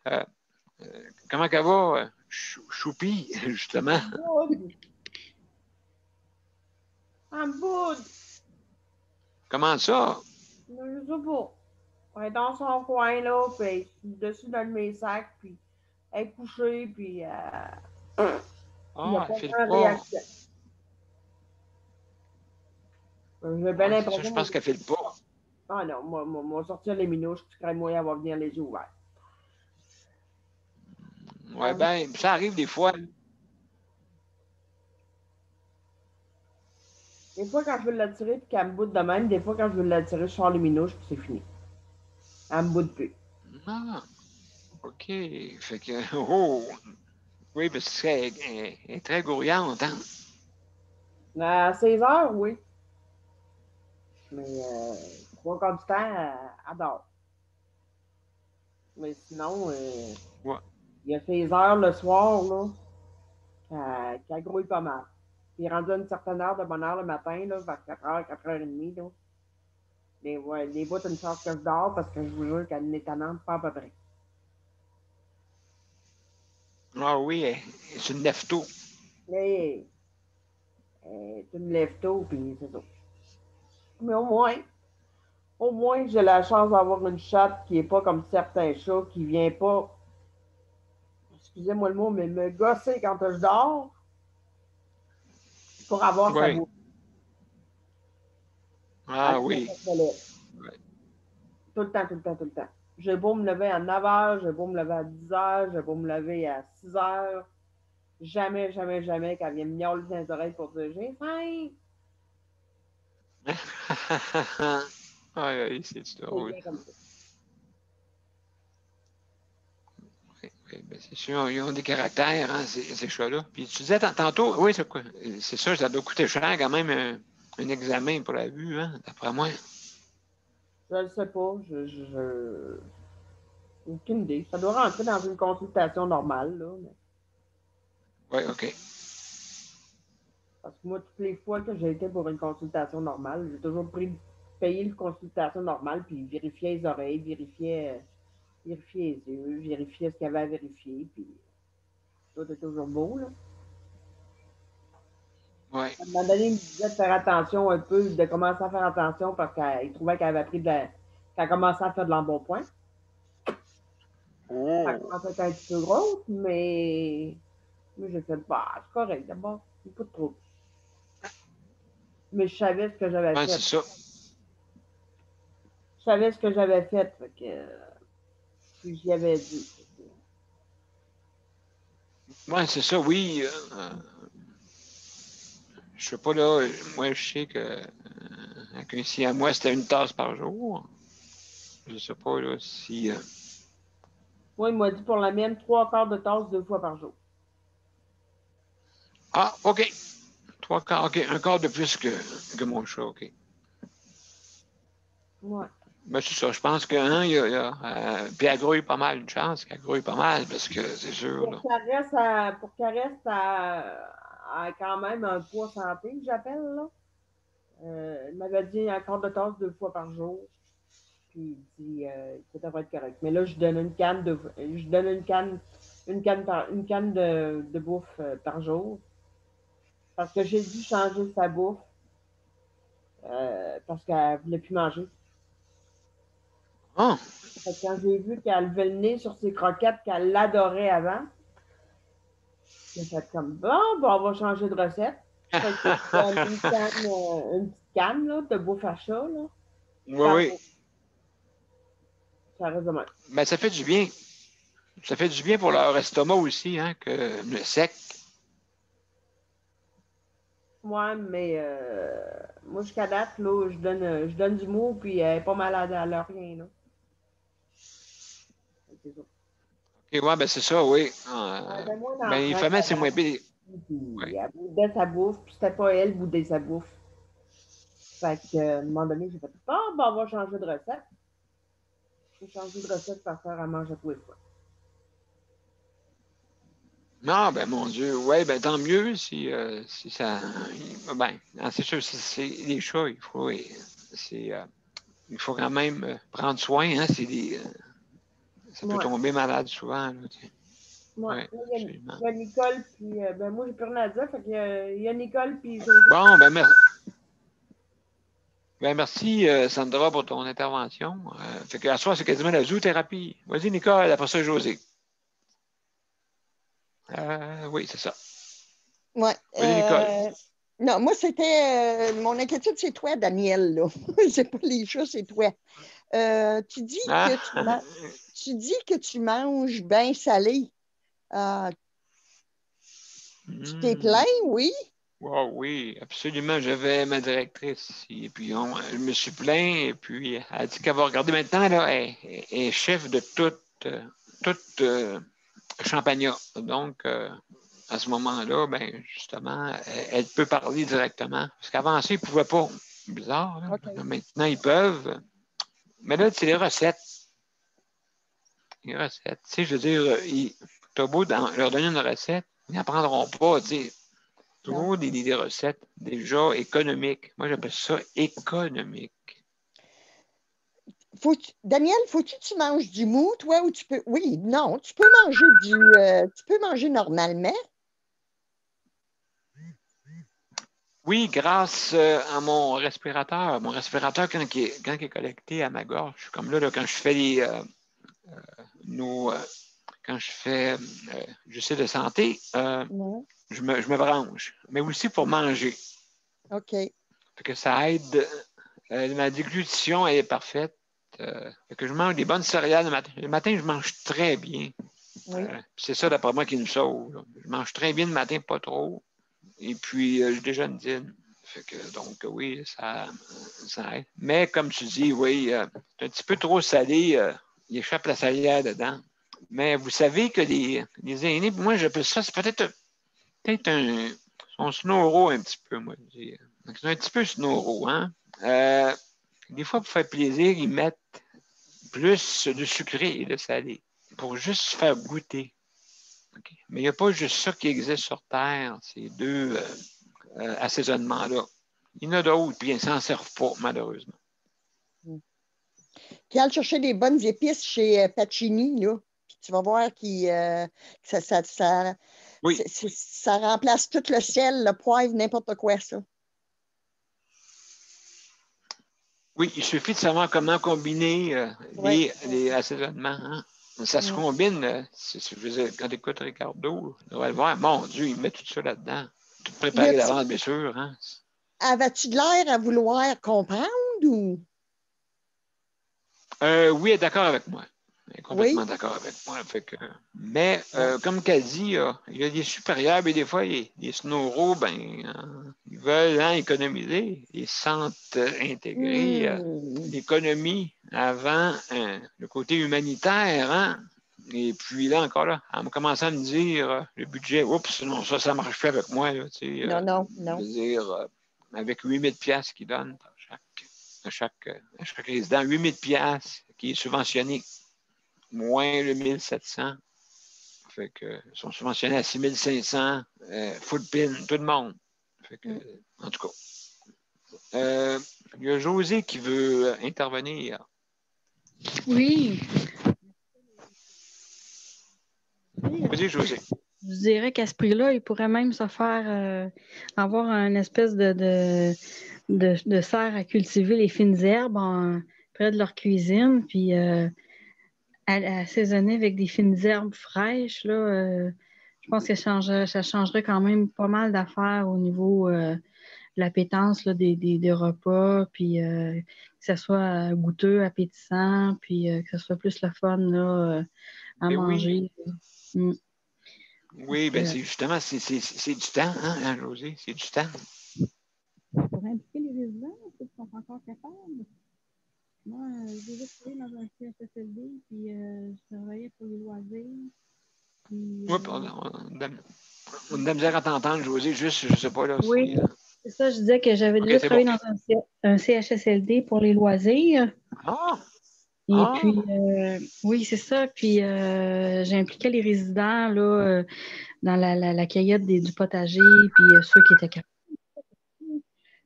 Comment qu'elle va, Choupi, justement? En bout! Comment ça? Je sais pas. Elle est dans son coin, là, puis elle est dessus dans mes sacs, puis elle est couchée, puis il n'y a Ah, pas elle file grand pas. réaction. J'ai bien Ouais, c'est ça, l'impression, je moi, pense qu'elle file pas. ah non, moi, sortir les minouches, tu crains moi, elle va venir les yeux ouverts. Ouais, ben, ça arrive des fois. Des fois, quand je veux l'attirer, puis qu'elle me boude de même, des fois, quand je veux l'attirer, je sors les minouches, puis c'est fini. Elle me boude plus. Ah, OK. Fait que, oh, oui, parce qu'elle est très gourriante, hein? À 16 heures, oui. Mais 3 quarts du temps, elle dort. Mais sinon, Ouais. il y a 16 heures le soir, là, qu'elle grouille pas mal. Puis rendu à une certaine heure de bonne heure le matin, là, vers 4 heures, 4h30, là. Les bouts, une chance que je dors parce que je vous jure qu'elle n'est tannante pas à peu près. Ah oui, c'est une lève-tôt. Mais tu me lèves tôt, puis c'est ça. Mais au moins, j'ai la chance d'avoir une chatte qui n'est pas comme certains chats qui vient pas, excusez-moi le mot, mais me gosser quand je dors pour avoir sa Oui. bouffe. Ah oui. Ouais. Tout le temps, tout le temps, tout le temps. J'ai beau me lever à 9 heures, j'ai beau me lever à 10 heures, j'ai beau me lever à 6 heures. Jamais, jamais, jamais qu'elle vienne me miauler dans les oreilles pour dire j'ai faim. Aïe, c'est C'est drôle. bien comme ça. Oui, ben, c'est sûr, ils ont des caractères, hein, ces chats-là. Puis tu disais tantôt, oui, c'est quoi? C'est ça, ça doit coûter cher quand même un examen pour la vue, hein, d'après moi. Je ne sais pas. Aucune idée. Ça doit rentrer dans une consultation normale, là. Oui, OK. Parce que moi, toutes les fois que j'ai été pour une consultation normale, j'ai toujours payé une consultation normale, puis vérifier les oreilles, vérifier les yeux, vérifier ce qu'il y avait à vérifier, puis tout est toujours beau, là. Oui. À un moment donné, il me disait de faire attention un peu, de commencer à faire attention parce qu'il trouvait qu'elle avait pris qu'elle commençait à faire de l'embonpoint. Ça Oh. commençait à être un petit peu grosse, mais j'ai fait, bah, c'est correct, d'abord, il n'y a pas de trouble. Mais je savais ce que j'avais Ben, fait. c'est ça. Je savais ce que j'avais fait. Puis j'y avais dit. Oui, c'est ça, oui. Je sais pas, là, moi, je sais que avec un si à moi, c'était une tasse par jour. Je sais pas, là, si... Moi, il m'a dit pour la mienne, 3/4 de tasse 2 fois par jour. Ah, OK. 3/4, OK. Un quart de plus que mon chat, OK. Ouais. Ben, c'est ça. Je pense que, hein, puis elle grouille pas mal, une chance qu'elle grouille pas mal, parce que c'est sûr, là. Pour qu'elle reste à quand même un poids santé, que j'appelle, là. Il m'avait dit un quart de tasse 2 fois par jour. Puis il dit que ça devrait être correct. Mais là, je donne une canne une canne de bouffe par jour. Parce que j'ai dû changer sa bouffe parce qu'elle ne voulait plus manger. Ah! Fait que quand j'ai vu qu'elle levait le nez sur ses croquettes qu'elle l'adorait avant, j'ai fait comme bon, on va changer de recette. Fait que je donne une petite canne là, de bouffe à chat. Là. Oui, oui. Ça reste de même. Ben, ça fait du bien. Ça fait du bien pour leur estomac aussi, hein, que le sec. Ouais, mais moi, jusqu'à date, là, je donne du mou, puis elle n'est pas malade à leur rien. Là. C'est ça. OK, ouais, ben, c'est ça, oui. Ben, moi, Ben, les l'enfant, femelles, c'est moins pire. puis elle boudait sa bouffe, puis c'était pas elle boudait sa bouffe. Fait qu'à un moment donné, j'ai fait bon, ben, on va changer de recette. J'ai changé de recette pour faire à manger à tous les fois. Non, ben, mon Dieu, ouais, ben, tant mieux si ça. Ben, c'est sûr, c'est les chats, il faut quand même prendre soin, hein, ça peut Ouais. tomber malade souvent, là, Ouais. ouais, absolument. Il y a Nicole, puis ben, moi, j'ai plus rien à dire. Fait qu'il y a Nicole, puis José. Bon, ben, merci, Sandra, pour ton intervention. Fait que, à soir, c'est quasiment la zoothérapie. Vas-y, Nicole, après ça, José. Oui, c'est ça. Ouais. Vas-y, Nicole. Non, moi, c'était mon inquiétude, c'est toi, Daniel, là. C'est pas les chats, c'est toi. Tu dis Ah? tu dis que tu manges bien salé. Tu t'es plaint, oui? Wow, oui, absolument. J'avais ma directrice ici, et puis je me suis plaint, et puis elle a dit qu'elle va regarder maintenant, là, elle est chef de toute Champagnat. Donc, à ce moment-là, ben, justement, elle peut parler directement. Parce qu'avant ça, ils ne pouvaient pas. Bizarre, là. OK. Maintenant, ils peuvent. Mais là, c'est les recettes. Les recettes. Tu sais, je veux dire, t'as beau leur donner une recette, ils n'apprendront pas, tu sais. Toujours des recettes déjà économiques. Moi, j'appelle ça économique. Daniel, faut-tu que tu manges du mou, toi, ou tu peux. Oui, non, tu peux manger normalement. Oui, grâce à mon respirateur. Mon respirateur, quand il est connecté à ma gorge, comme là quand je fais quand je fais je sais de santé, Non. je me branche. Mais aussi pour manger. OK. Fait que ça aide. Ma déglutition elle est parfaite. Fait que je mange des bonnes céréales le matin. Le matin, je mange très bien. Oui. C'est ça, d'après moi, qui nous sauve. Là. Je mange très bien le matin, pas trop. Et puis, je déjeune dîne. Fait que, donc, oui, ça aide. Mais comme tu dis, oui, c'est un petit peu trop salé. Il échappe la salière dedans. Mais vous savez que les aînés, moi, j'appelle ça, c'est peut-être son snoro un petit peu, moi. C'est un petit peu snoro, hein. Des fois, pour faire plaisir, ils mettent plus de sucré et de salé pour juste faire goûter. Okay. Mais il n'y a pas juste ça qui existe sur Terre, ces deux assaisonnements-là. Il y en a d'autres, puis ils ne s'en servent pas, malheureusement. Puis aller chercher des bonnes épices chez Pacini, là. Puis tu vas voir que Oui. ça remplace tout le sel, le poivre, n'importe quoi, ça. Oui, il suffit de savoir comment combiner les assaisonnements. Hein? Ça se combine. Je veux dire, quand tu écoutes Ricardo, tu vas le voir, mon Dieu, il met tout ça là-dedans. Tout préparé d'avance, bien sûr. Hein? Avais-tu de l'air à vouloir comprendre ou? Oui, elle est d'accord avec moi. Elle est complètement Oui? d'accord avec moi. Mais comme qu'elle dit, il y a des supérieurs, mais des fois, les snowros, ils veulent économiser. Ils se sentent intégrés l'économie avant le côté humanitaire. Hein? Et puis là, encore là, elle m'a commencé à me dire le budget, oups, non, ça ne marche plus avec moi. Là, Non. je veux dire, avec 8 000 $qu'ils donnent à chaque résident, 8 000 $ qui est subventionné, moins le 1 700. Fait que, ils sont subventionnés à 6 500, full pin, tout le monde. Fait que, en tout cas. Il y a José qui veut intervenir. Oui. Vas-y, José. Je dirais qu'à ce prix-là, ils pourraient même se faire avoir une espèce de serre à cultiver les fines herbes près de leur cuisine, puis à assaisonner avec des fines herbes fraîches. Là, je pense que ça changerait quand même pas mal d'affaires au niveau de l'appétence là, des repas, puis que ça soit goûteux, appétissant, puis que ça soit plus le fun là, à manger. Oui. Oui, ben c'est justement, c'est du temps, hein, José? C'est du temps. Pour impliquer les résidents, ceux qui sont encore capables. Moi, j'ai déjà travaillé dans un CHSLD, puis je travaillais pour les loisirs. Puis, Oui, on a de la misère à t'entendre, José, juste, je ne sais pas là. Oui, c'est ça, je disais que j'avais déjà travaillé dans un CHSLD pour les loisirs. Et puis, oui, c'est ça. Puis, j'ai impliqué les résidents là, dans la cueillette du potager, puis ceux qui étaient capables.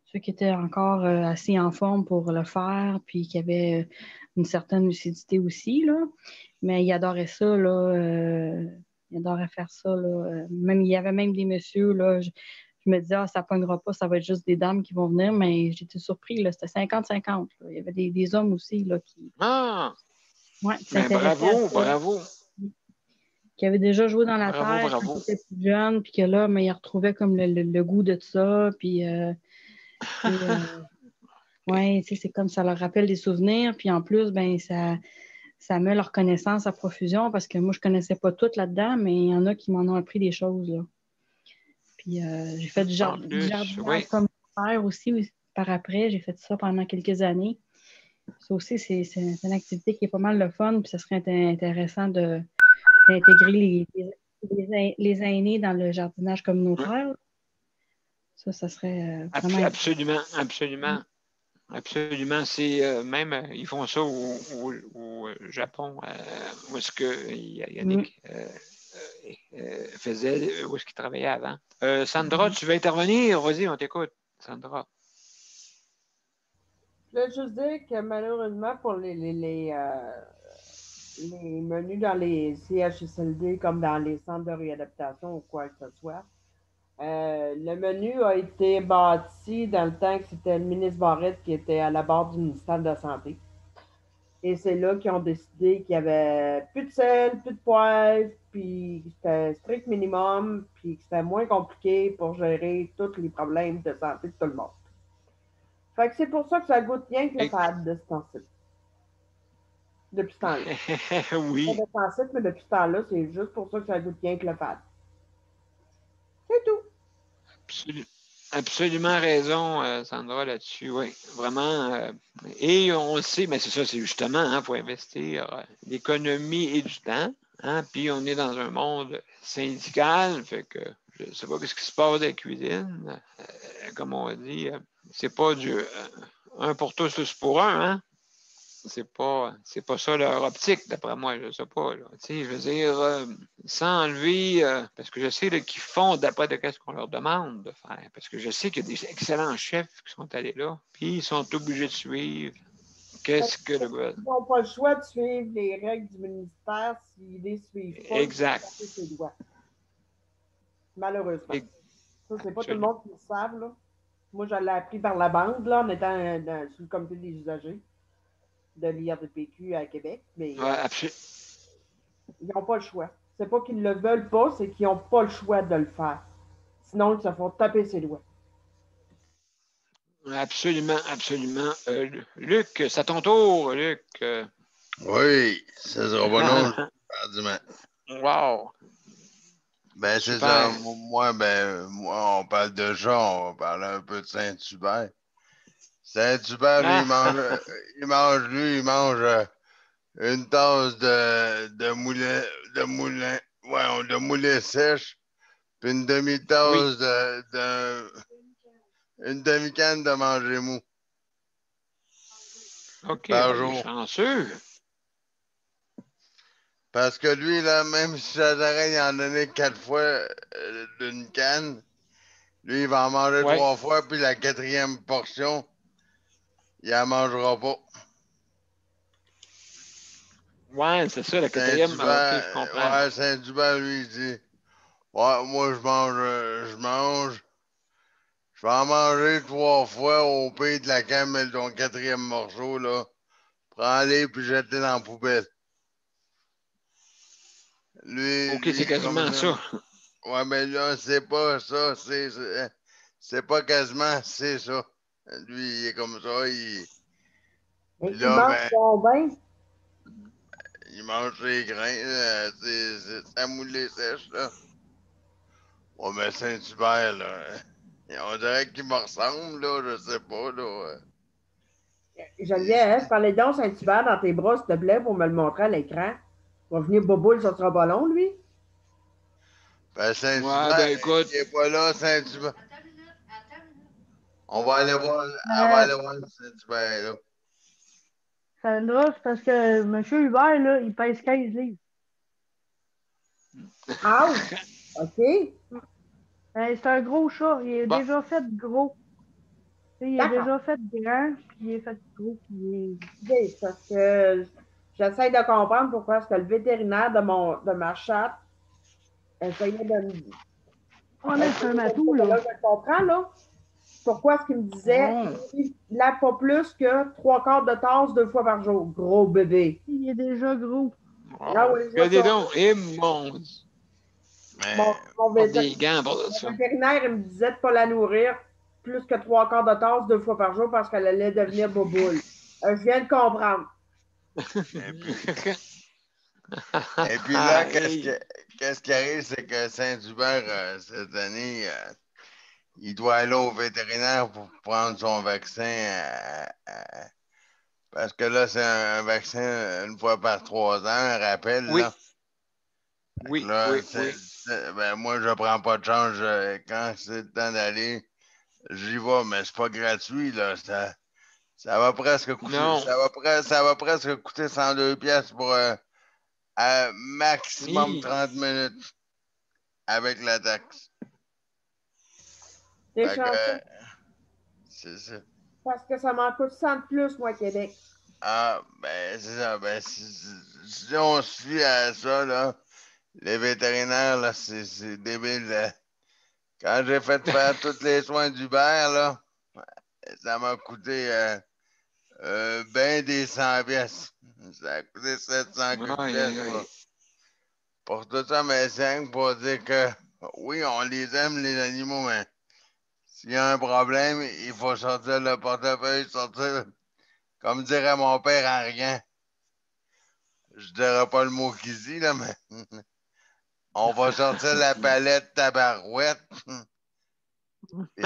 Ceux qui étaient encore assez en forme pour le faire, puis qui avaient une certaine lucidité aussi, là. Mais ils adoraient ça, là. Ils adoraient faire ça, là. Même, il y avait même des messieurs, là. Je me disais, ça ne pognera pas, ça va être juste des dames qui vont venir, mais j'étais surpris, là. C'était 50-50. Il y avait des hommes aussi, là, qui. Ouais, qui s'intéressaient bravo. Qui avaient déjà joué dans la terre quand ils étaient plus jeunes, puis que là, mais ils retrouvaient comme le goût de ça, puis. Oui, c'est comme ça leur rappelle des souvenirs. Puis en plus, ben ça met leur connaissance à profusion parce que moi, je ne connaissais pas tout là-dedans, mais il y en a qui m'en ont appris des choses. Là. Puis j'ai fait du jardinage communautaire aussi par après. J'ai fait ça pendant quelques années. Ça aussi, c'est une activité qui est pas mal le fun. Puis ça serait intéressant d'intégrer les aînés dans le jardinage communautaire. Ça serait vraiment absolument. Absolument. C'est même, ils font ça au Japon, où est-ce que Yannick faisait, où est-ce qu'il travaillait avant. Sandra, tu veux intervenir? Vas-y, on t'écoute. Sandra. Je voulais juste dire que malheureusement, pour les menus dans les CHSLD, comme dans les centres de réadaptation ou quoi que ce soit, le menu a été bâti dans le temps que c'était le ministre Barrette qui était à la barre du ministère de la Santé. Et c'est là qu'ils ont décidé qu'il n'y avait plus de sel, plus de poivre, puis c'était strict minimum, puis que c'était moins compliqué pour gérer tous les problèmes de santé de tout le monde. Fait que c'est pour ça que ça goûte rien que le fad de ce temps-ci. Depuis ce temps-là. Oui. Pas de temps-ci, mais depuis ce temps-là, c'est juste pour ça que ça goûte rien que le fad. C'est tout. Absolument raison, Sandra, là-dessus, oui. Vraiment. Et on le sait, mais c'est ça, c'est justement, il faut investir l'économie et du temps. Hein, puis on est dans un monde syndical, fait que je ne sais pas ce qui se passe dans la cuisine. Comme on dit, c'est pas du un pour tous, tous pour un, hein? C'est pas ça leur optique, d'après moi, je ne sais pas. Là. Je veux dire, sans enlever, parce que je sais qu'ils font d'après de ce qu'on leur demande de faire. Parce que je sais qu'il y a des excellents chefs qui sont allés là, puis ils sont obligés de suivre. Qu'est-ce que le gouvernement. Ils n'ont pas le choix de suivre les règles du ministère s'ils les suivent pas. Exact. Malheureusement. Ça, c'est pas tout le monde qui le savent. Là. Moi, je l'ai appris par la bande, là, en étant sous le comité des usagers de l'IRDPQ à Québec. Mais ils n'ont pas le choix. C'est pas qu'ils ne le veulent pas, c'est qu'ils n'ont pas le choix de le faire. Sinon, ils se font taper ses doigts. Absolument, absolument. Luc, c'est à ton tour, Luc. Oui, ça sera pas long, pratiquement. Wow! Ben, c'est Super. ça. Moi, on parle de chat, on va parler un peu de Saint-Hubert. Saint-Hubert, lui, il mange une tasse de moulet sèche, puis une Oui. demi-tasse une demi-canne de manger mou OK, par ben, il est jour. chanceux. Parce que lui, là, même si Chazaret il en donnait 4 fois d'une canne, lui, il va en manger Ouais. 3 fois, puis la 4e portion, il en mangera pas. Ouais, c'est ça, la 4e. Ah, OK, je comprends. Saint-Hubert, lui, il dit ouais, moi, je vais en manger 3 fois au pays de la canne, ton 4e morceau, là. Prends-les, puis jette-les dans la poubelle. Lui, OK, lui, c'est il est comme quasiment ça. ça. Ouais, mais là, c'est pas ça, c'est pas quasiment, c'est ça. Lui, il est comme ça, Mais puis il là, mange ben, son bain. il mange ses grains, là, c'est sa moulée sèche, là. Ouais, mais Saint-Hubert, là, on dirait qu'il me ressemble, là, je sais pas, là. Geneviève, parlez donc Saint-Hubert dans tes bras, s'il te plaît, pour me le montrer à l'écran. Il va venir boboule, ça sera pas long, lui. Ben, Ouais, Saint-Hubert, ben écoute, il est pas là, Saint-Hubert. On va Euh, aller voir Saint-Hubert, là. Sandra, c'est parce que M. Hubert, là, il pèse 15 livres. Ah, OK. C'est un gros chat. Il est bon, déjà fait gros. Tu sais, il est D'accord. déjà fait grand, puis il est fait gros, puis il OK, parce que j'essaie de comprendre pourquoi est-ce que le vétérinaire de ma chatte essayait de me. Oh non, c'est essayait un de me matou, dire, ben là. là, je comprends, là. Pourquoi est-ce qu'il me disait, oh, il ne lave pas plus que 3 quarts de tasse 2 fois par jour. Gros bébé. Il est déjà gros. Ah wow. oui, je vois Regardez ça. donc, et mon Dieu, Mais, Mon porte des gants pour mon ça. vétérinaire, il me disait de ne pas la nourrir plus que 3 quarts de tasse 2 fois par jour parce qu'elle allait devenir boboule. Je viens de comprendre. et puis, et puis là, qu'est-ce qui arrive, c'est que Saint-Hubert, cette année, il doit aller au vétérinaire pour prendre son vaccin. Parce que là, c'est un vaccin une fois par 3 ans, un rappel, Oui, là. Fait que oui, là, oui, oui. ben, moi, je prends pas de change quand c'est le temps d'aller. J'y vais, mais c'est pas gratuit, là. Ça va presque coûter, Non. ça va presque coûter 102 pièces pour maximum Hi. 30 minutes avec la taxe. T'es Fait que, chanceux c'est ça. parce que ça m'en coûte 100 de plus, moi, Québec. Ah, ben, c'est ça. Ben, si on se fie à ça, là, les vétérinaires, là, c'est débile. Là. Quand j'ai fait faire tous les soins d'Hubert, là, ça m'a coûté ben des 100 pièces. Ça a coûté 700 quelques Aïe, pièces aïe, aïe. pour tout ça, mais c'est pour dire que oui, on les aime, les animaux, mais s'il y a un problème, il faut sortir le portefeuille, sortir, comme dirait mon père en rien. Je dirais pas le mot qu'il dit, là, mais on va sortir la palette tabarouette. Puis,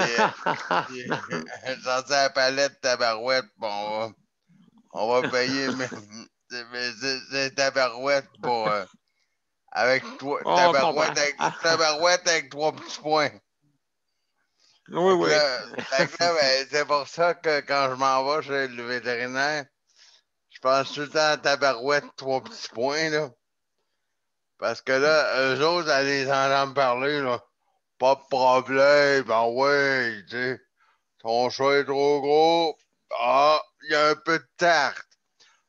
sortir la palette tabarouette, bon, on va payer, mais c'est tabarouette pour. Avec toi, On comprend. tabarouette avec 3 petits points. Oui, oui. Fait que là, ben, c'est pour ça que quand je m'en vais chez le vétérinaire, je pense tout le temps à tabarouette, 3 petits points, là. Parce que là, eux autres, à les entendre parler, là, pas de problème, ben ouais, tu sais, ton chat est trop gros, ah, il y a un peu de tarte.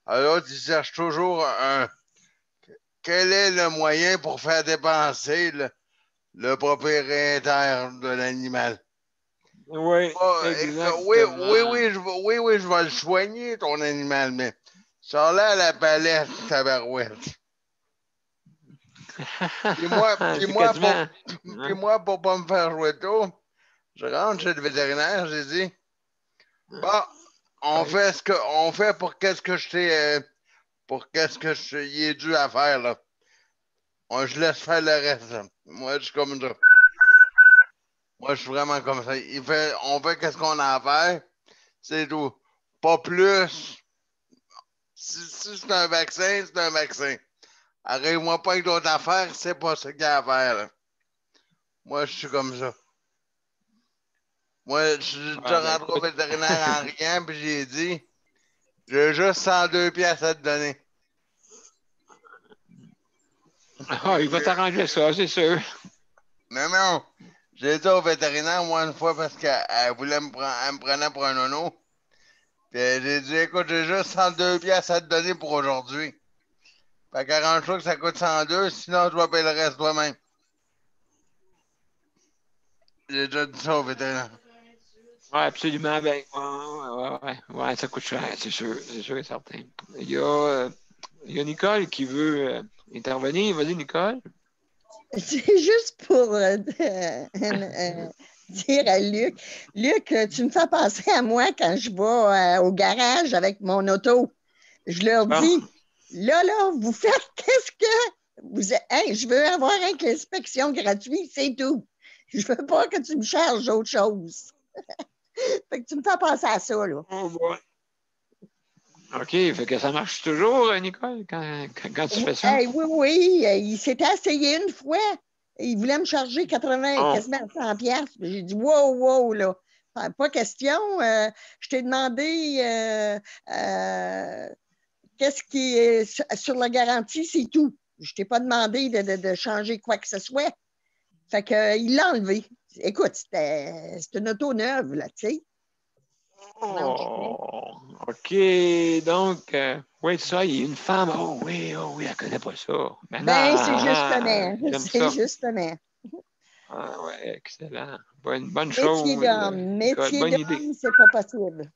Alors, ils cherchent toujours quel est le moyen pour faire dépenser le propriétaire de l'animal. Oui, Oui, oui, exactement. oui, je vais le soigner, ton animal, mais sors-là à la palette, tabarouette. Puis moi, puis C'est moi, quasiment. puis moi, pour pas me faire jouer tôt, je rentre chez le vétérinaire, j'ai dit, bon, on Ben, fait ce qu'on fait pour qu'est-ce que je t'ai pour qu'est-ce que il est dû à faire, là. Moi, je laisse faire le reste, là. Moi, je suis comme ça. Moi, je suis vraiment comme ça. On fait qu'est-ce qu'on a à faire, c'est tout. Pas plus. Si c'est un vaccin, c'est un vaccin. Arrive-moi pas avec d'autres affaires, c'est pas ce qu'il y a à faire, là. Moi, je suis comme ça. Moi, je suis déjà rentré au vétérinaire en rien, puis j'ai dit, j'ai juste 102 pièces à te donner. Ah, il va t'arranger ça, c'est sûr. Non. J'ai été au vétérinaire, moi, une fois, parce qu'elle voulait elle me prenait pour un nono. Puis j'ai dit, écoute, j'ai juste 102 pièces à te donner pour aujourd'hui. Fait qu'arrange-toi que ça coûte 102, sinon tu vas payer le reste toi-même. J'ai déjà dit ça au vétérinaire. Oui, absolument. Ben, ouais, ça coûte cher, c'est sûr et certain. Il y a Nicole qui veut intervenir. Vas-y, Nicole. C'est juste pour dire à Luc, Luc, tu me fais penser à moi quand je vais au garage avec mon auto. Je leur dis, là, vous faites qu'est-ce que vous hey, je veux avoir une inspection gratuite, c'est tout. Je veux pas que tu me charges autre chose. Fait que tu me fais penser à ça, là. Oh boy. OK, fait que ça marche toujours, Nicole, quand tu fais ça? Hey, oui, il s'était essayé une fois. Il voulait me charger 80, quasiment 100 piastres. J'ai dit, wow, là. Pas question. Je t'ai demandé qu'est-ce qui est sur la garantie, c'est tout. Je t'ai pas demandé de changer quoi que ce soit. Fait que, il l'a enlevé. Écoute, c'est une auto neuve, là, tu sais. Oh, OK. Donc, oui, ça, il y a une femme. Oh oui, elle connaît pas ça. Ben, c'est justement. J'aime C'est ça. justement. Ah, ouais, excellent. Bonne Métier chose, d'homme. Nicole. Métier Bonne idée. d'homme, c'est pas possible.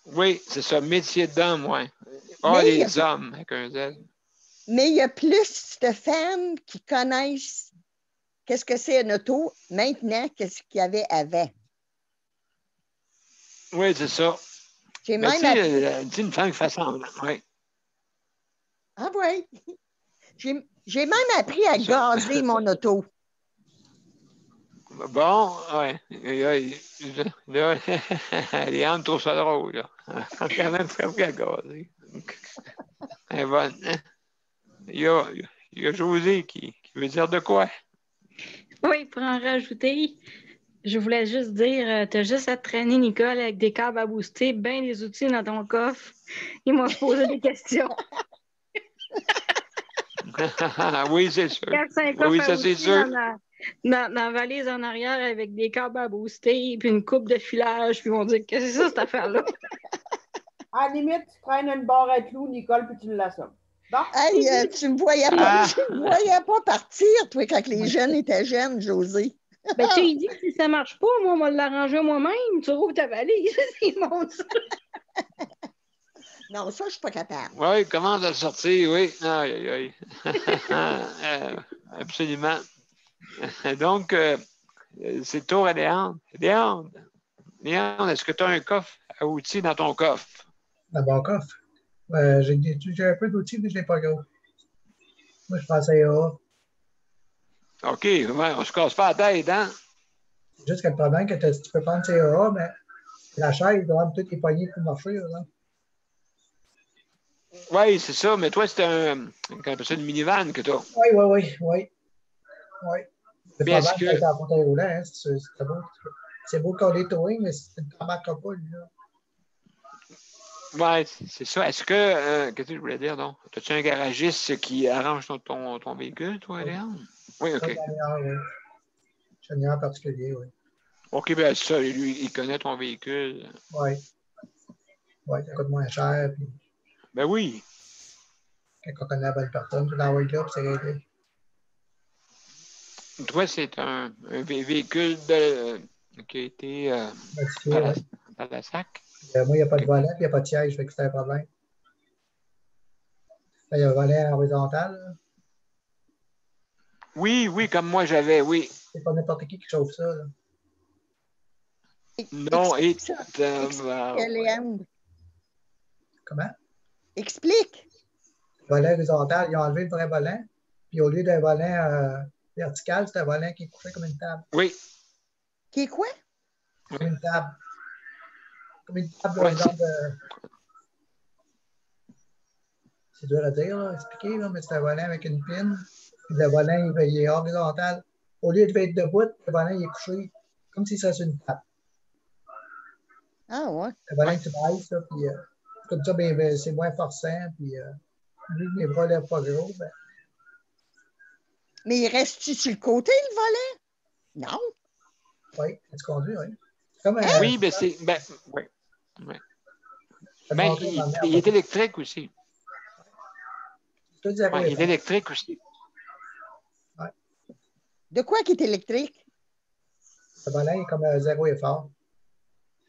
Oui, c'est ça, métier d'homme, oui. Ah, Mais les hommes, avec un Z. il y a plus de femmes qui connaissent qu'est-ce que c'est une auto maintenant que ce qu'il y avait avant. Oui, c'est ça. J'ai Mais même tu appris. sais, une femme qui fait semblant, oui. Ah oui. J'ai même appris à gazer mon auto. Bon, ouais. Là, Léane trouve ça drôle, là. Quand même, faut qu'elle gazer. Elle est bonne, hein? Il y a José qui veut dire de quoi? Oui, pour en rajouter, je voulais juste dire, tu as juste à te traîner, Nicole, avec des câbles à booster, bien des outils dans ton coffre. Il m'a posé des questions. Oui, c'est sûr. 4-5 Oui, coffres à ça, c'est outils sûr. dans la valise en arrière avec des câbles à booster, puis une coupe de filage, puis ils vont dire qu'est-ce que c'est ça, cette affaire-là? À la limite, tu traînes une barre à clous, Nicole, puis tu l'assommes. Bon. Hey, tu me voyais pas partir, toi, quand les jeunes étaient jeunes, José. Ben, tu lui dis que si ça marche pas, moi, on va l'arranger moi-même. Tu rouvres ta valise. C'est mon ça. Non, ça, je suis pas capable. Oui, commence à sortir, oui. Aïe, aïe, absolument. Donc, c'est tour à Léandre. Léandre, est-ce que tu as un coffre à outils dans ton coffre? Un bon coffre. J'ai un peu d'outils, mais je n'ai pas gros. Moi, je pensais à OK, ouais, on se casse pas la tête, hein? juste que le problème, que tu peux prendre CAA, mais la chaise doit avoir toutes les poignées pour marcher. Là. Oui, c'est ça, mais toi, c'est une minivan que tu as. Oui. Le Mais est-ce problème, c'est que. en fauteuil roulant, hein, c'est beau qu'on est towing, mais tu ne t'embarques pas, là. Oui, c'est ça. Est-ce que. Qu'est-ce que je voulais dire, donc? As-tu un garagiste qui arrange ton véhicule, toi, Léandre? Oui, OK. J'ai un en particulier, oui. OK, bien, ça, lui, il connaît ton véhicule. Oui, ça coûte moins cher. Puis, Ben oui. quand on connaît la bonne personne, tu l'envoies là, puis c'est réglé. Toi, c'est un véhicule qui a été par la SAC. Moi, il n'y a pas de volant, puis il n'y a pas de siège, fait que c'est un problème. Il y a un volet horizontal. Oui, comme moi j'avais, oui. C'est pas n'importe qui chauffe ça. Là. Non, Léandre. Comment? Explique. Volant horizontal, ils ont enlevé le vrai volant. Puis au lieu d'un volant vertical, c'est un volant qui est couché comme une table. Oui. Qui est quoi? Comme une table. Comme une table, Ouais, genre de. C'est dur à dire, là, expliquer, là, mais c'est un volant avec une pine. Puis le volant, il est horizontal. Au lieu de être debout, le volant, il est couché comme si ça sur une table. Ah, ouais. Le volant, tu baisses, là, puis comme ça, ben, c'est moins forçant. Puis vu que les bras ne lèvent pas gros, ben, Mais il reste-tu sur le côté, le volet? Non. oui, tu conduis, oui. C'est comme Hein? Oui, ben c'est. Ben, oui. Oui. je vais te Ben, montrer ma mère. il est électrique aussi. Tout zéro Ouais, il est effort. électrique aussi. Ouais. De quoi qui est électrique? Le volant est comme un zéro effort.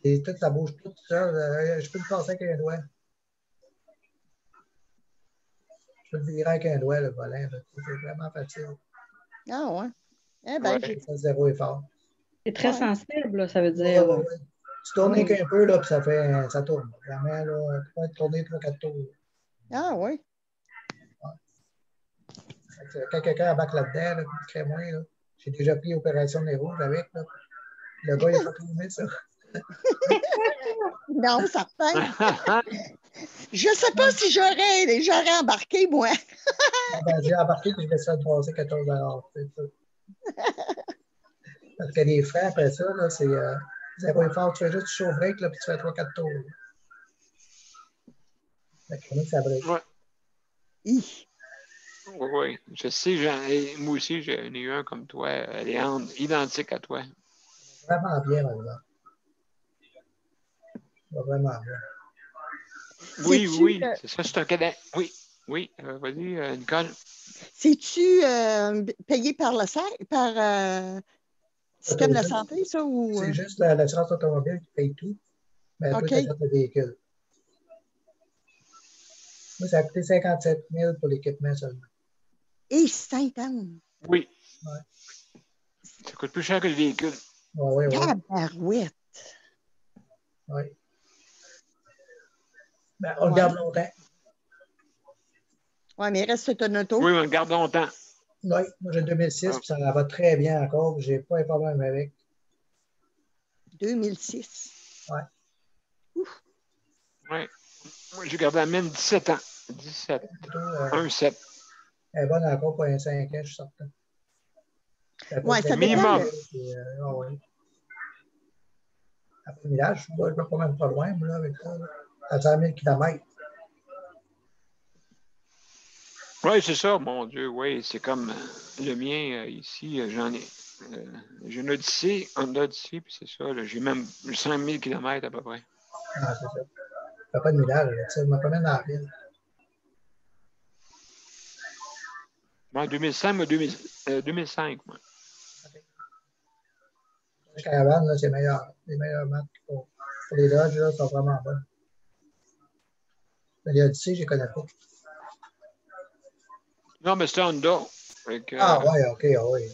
Et toute ça bouge toute seule. Je peux le passer avec un doigt. Je peux le virer avec un doigt, le volant. C'est vraiment facile. Ah, ouais. Eh bien, Ouais. C'est zéro effort. C'est très Ouais. sensible, là, ça veut Ouais, dire. ouais, ouais. Tu tournes Oui. qu'un peu, là, puis ça tourne. Vraiment, là, tu peux tourner 3-4 tours. Ah, oui. Quand quelqu'un embarque là-dedans, là, crée moins, là. J'ai déjà pris Opération Nez Rouge avec, là. Le gars, il a pas tourné ça. Non, certain. Je ne sais pas si j'aurais embarqué, moi. Ah, ben, j'ai embarqué, puis je vais se faire passer 14 $. C'est ça. Parce que les frais, après ça, là, c'est zéro effort. Tu fais juste du show break, là, puis tu fais 3-4 tours. Fait que ça break. Ouais. Hi. Oui, je sais, moi aussi, j'en ai eu un comme toi, Léandre, identique à toi. Vraiment bien, par exemple. Vraiment bien. Oui, C'est-tu oui, c'est ça, c'est un cadet. Oui, oui, vas-y, Nicole. c'est-tu payé par le système de la santé, ça? Ou, C'est juste l'assurance automobile qui paye tout, mais toi, OK. tu achètes le véhicule. Moi, ça a coûté 57 000 pour l'équipement seulement. Et Saint-Anne. Oui, Ouais. ça coûte plus cher que le véhicule. Oui, oui, oui. Tabarouette. Oui. Ben, on le garde longtemps. Oui, mais il reste ton auto. Oui, on le garde longtemps. Oui, moi j'ai 2006, Ah. puis ça va très bien encore. Je n'ai pas un problème avec. 2006. Ouais. Ouf. Oui. Moi, j'ai gardé la mienne 17 ans. 17. Plutôt, 1-7. elle est bonne encore pour un 5 ans, je suis certain. Oui, ça dépend. Minimum. Oui. Après le village, je ne vais pas même pas loin, moi, là, avec ça. Là. À 100 000 km. Oui, c'est ça, mon Dieu, oui. C'est comme le mien ici, j'en ai. J'ai une Odyssey, Honda Odyssey, puis c'est ça, là, j'ai même 100 000 km à peu près. Ah, c'est ça. Je fais pas de village, je me promène dans la ville. Moi, 2005, moi, 2005, moi. Les caravanes, là, c'est meilleur. Les meilleures marques pour les Dodge, là, sont vraiment bonnes. Mais les Odyssey, je les connais pas. Non, mais c'est Honda. Fait que, Ah, ouais, OK, oui.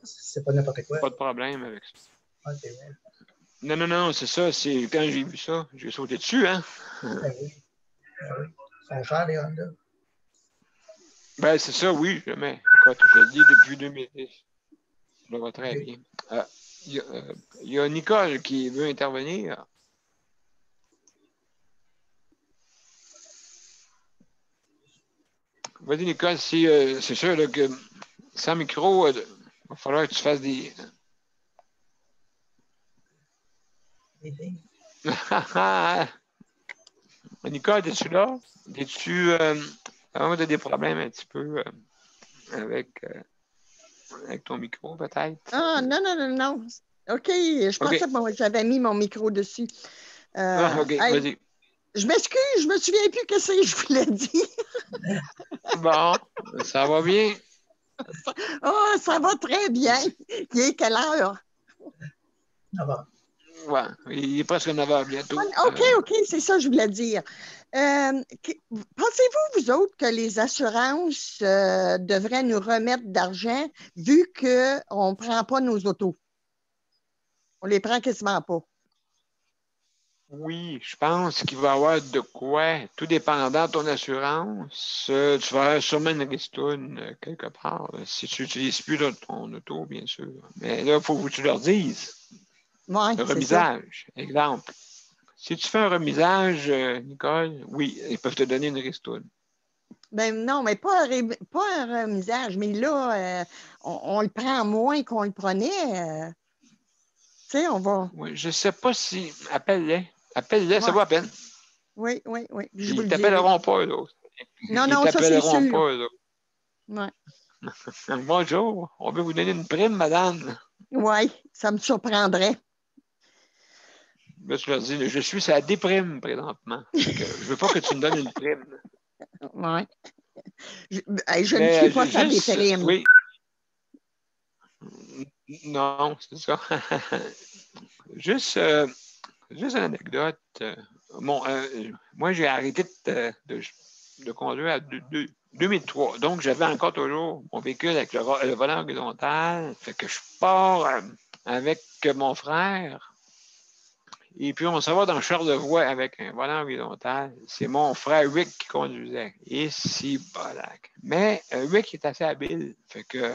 C'est pas n'importe quoi. Pas de problème avec ça. OK, ouais. Non, c'est ça. C'est quand j'ai vu ça, j'ai sauté dessus, hein? Ben oui. Ben oui. Ils sont chers, les Honda. Ben, c'est ça, oui, jamais. Écoute, je le dis depuis 2010. Ça va très bien. Il y a Nicole qui veut intervenir. Vas-y, Nicole, c'est sûr là, que sans micro, il va falloir que tu fasses des. Nicole, es-tu là? Es-tu. Vraiment, tu as des problèmes un petit peu avec ton micro, peut-être? Ah, non. OK, je pensais que j'avais mis mon micro dessus. OK, Hey, vas-y. je m'excuse, je me souviens plus que c'est que je voulais dire. Bon, ça va bien. Oh, ça va très bien. Il est quelle heure? Ça va. Ouais, il est presque 9 h bientôt. OK, c'est ça que je voulais dire. Pensez-vous, vous autres, que les assurances devraient nous remettre d'argent vu qu'on ne prend pas nos autos? On les prend quasiment pas. Oui, je pense qu'il va y avoir de quoi, tout dépendant de ton assurance, tu vas avoir sûrement une ristourne quelque part, si tu n'utilises plus ton auto, bien sûr. Mais là, il faut que tu leur dises. Oui, Le c'est ça. remisage, exemple. Si tu fais un remisage, Nicole, oui, ils peuvent te donner une ristourne. Ben non, mais pas un remisage, mais là, on le prend moins qu'on le prenait. Tu sais, on va. Oui, je ne sais pas si. Appelle-les. Appelle-les, ça Ouais. vaut la peine. Oui, oui, oui. Je vous Ils le ne dirai. t'appelleront pas, eux autres. Non, Ils ne non, ça, c'est t'appelleront sûr. pas, eux autres. Ouais. Bonjour, on veut vous donner une prime, madame. Oui, ça me surprendrait. Là, tu leur dis, je suis à déprime présentement. Fait que je veux pas que tu me donnes une prime. Oui. Je ne suis Mais pas sa juste, déprime. oui. Non, c'est ça. juste, juste une anecdote. Bon, moi, j'ai arrêté de conduire à 2003. Donc, j'avais encore toujours mon véhicule avec le volant horizontal. Fait que je pars avec mon frère. Et puis, on s'en va dans Charlevoix avec un volant horizontal. C'est mon frère Rick qui conduisait. Et si bolac. Mais Rick est assez habile. Fait que,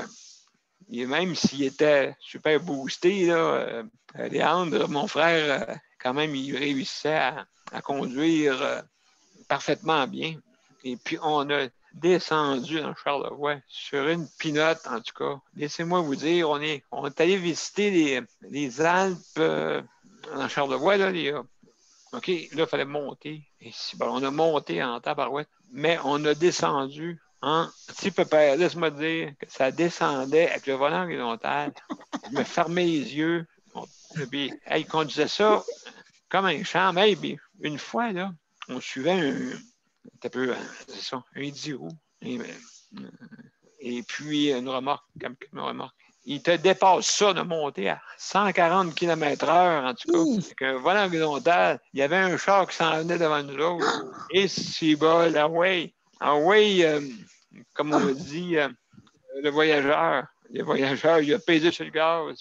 même s'il était super boosté, là, Léandre, mon frère, quand même, il réussissait à conduire parfaitement bien. Et puis, on a descendu dans Charlevoix sur une pinotte, en tout cas. Laissez-moi vous dire, on est allé visiter les Alpes dans Charlevoix, là, OK, là, il fallait monter. Et si, bon, on a monté en tabarouette, mais on a descendu en petit pépère. Laisse-moi te dire que ça descendait avec le volant horizontal. Je me fermais les yeux. Puis, il conduisait ça comme un champ. Hey, puis, une fois, là, on suivait un peu, c'est ça, un 10 roues. Et puis, une remorque, comme une remorque. Il te dépasse ça de monter à 140 km/h, en tout cas. Avec un volant horizontal, il y avait un char qui s'en venait devant nous autres. Et c'est bol, ah ouais, comme on dit, le voyageur. Le voyageur, il a pesé sur le gaz.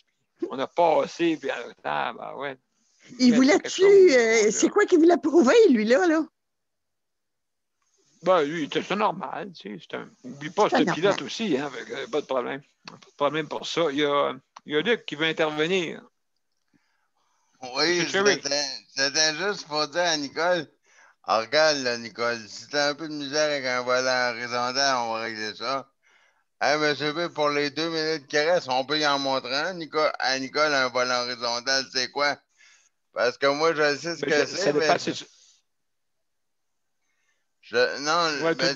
On a passé, puis ben ouais. Il Mais c'est quelque chose. c'est quoi qu'il voulait prouver, lui-là, là? Ben, lui, c'est normal, tu sais. N'oublie pas, c'est un normal. pilote aussi, hein, avec, pas de problème. Pas de problème pour ça. Il y a Luc qui veut intervenir. Oui, c'était juste pour dire à Nicole, regarde là, Nicole, si t'as un peu de misère avec un volant horizontal, on va régler ça. Hey, monsieur B, pour les 2 minutes qui restent, on peut y en montrer un, à Nicole, un volant horizontal, c'est quoi? Parce que moi, je sais ce Ben, que ça c'est, mais dépend si non, ouais, ben,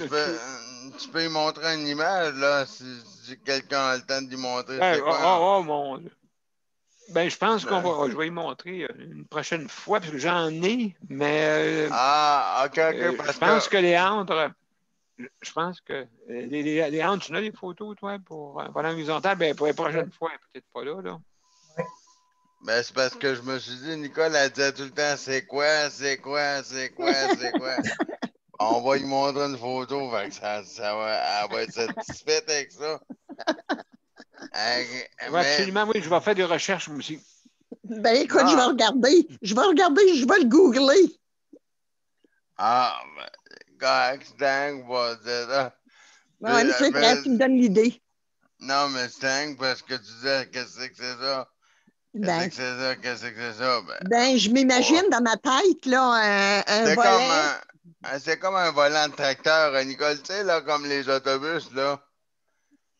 tu peux y montrer une image, là, si quelqu'un a le temps d'y montrer, ben, c'est quoi? mon Dieu. Ben, je pense Non. je vais y montrer une prochaine fois, parce que j'en ai, mais Ah, ok, je parce que pense que Léandre, je pense que Léandre, tu as des photos, toi, pour volant horizontal? Ben, pour la prochaine fois, peut-être pas là, là. ben, c'est parce que je me suis dit, Nicole, elle disait tout le temps, c'est quoi, c'est quoi, c'est quoi, c'est quoi. On va lui montrer une photo, fait que elle va être satisfaite avec ça. Oui, Mais, absolument, oui, je vais faire des recherches, moi aussi. Ben, écoute, je vais non. regarder. Je vais le googler. Ah, ben, correct, Stang, va dire ça. Ouais, mais c'est vrai, tu me donnes l'idée. Non, mais Stang, parce que tu disais, qu'est-ce que c'est ça? Qu'est-ce Ben, que c'est ça? Qu'est-ce que c'est ça? je m'imagine Oh. dans ma tête, là, un C'est comme volet. c'est comme un volant de tracteur, Nicole, tu sais, là, comme les autobus, là.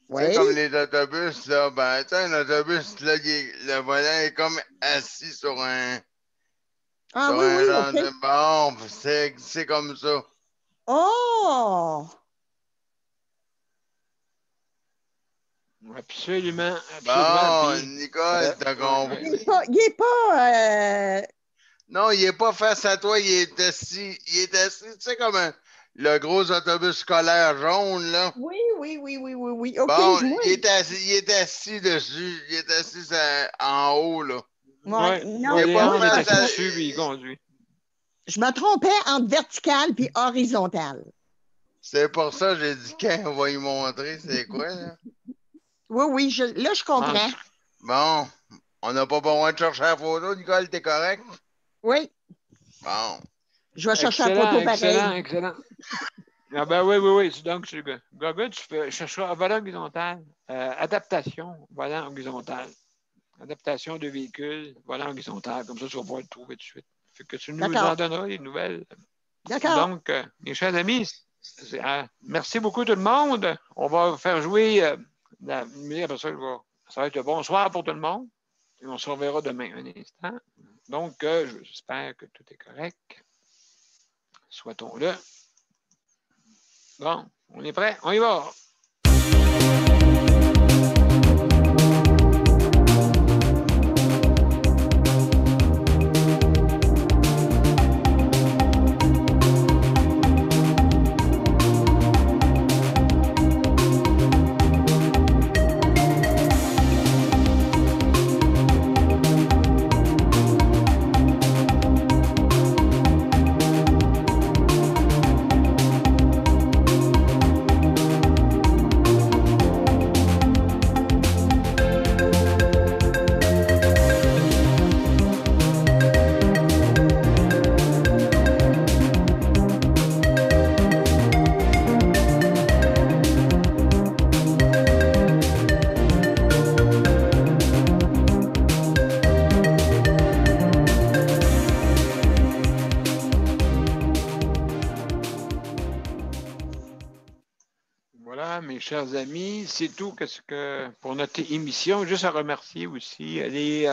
Tu sais, Oui. comme les autobus, là, ben, tu sais, un autobus, là, le volant est comme assis Ah sur oui, un oui, genre OK. de bon, c'est comme ça. Oh! Absolument, absolument. Bon, Puis, Nicole, t'as compris. Il est pas, Non, il est pas face à toi, il est assis, tu sais, comme le gros autobus scolaire jaune, là. Oui, oui, oui, oui, oui, oui. OK, Bon, moi, il est assis dessus, il est assis en haut, là. ouais, Il non, est pas moi, Léandre est face assis à... dessus, puis il conduit. je me trompais entre vertical puis horizontal. C'est pour ça que j'ai dit qu'on va y montrer c'est quoi, là. Oui, oui, là, je comprends. Bon, on n'a pas besoin de chercher la photo, Nicole, t'es correct? Oui. Bon. Je vais chercher la photo pareil. Excellent. Ah ben oui. Donc, Google, tu chercheras volant horizontal, adaptation, volant horizontal. Adaptation de véhicules, volant horizontal. Comme ça, tu vas pouvoir le trouver tout de suite. Fait que tu nous en donneras des nouvelles. D'accord. Donc, mes chers amis, merci beaucoup tout le monde. On va faire jouer la musique. Après ça, ça va être le bonsoir pour tout le monde. Et on se reverra demain un instant. Donc, j'espère que tout est correct. Souhaitons-le. Bon, on est prêt? On y va! Mes chers amis, c'est tout pour notre émission. Juste à remercier aussi les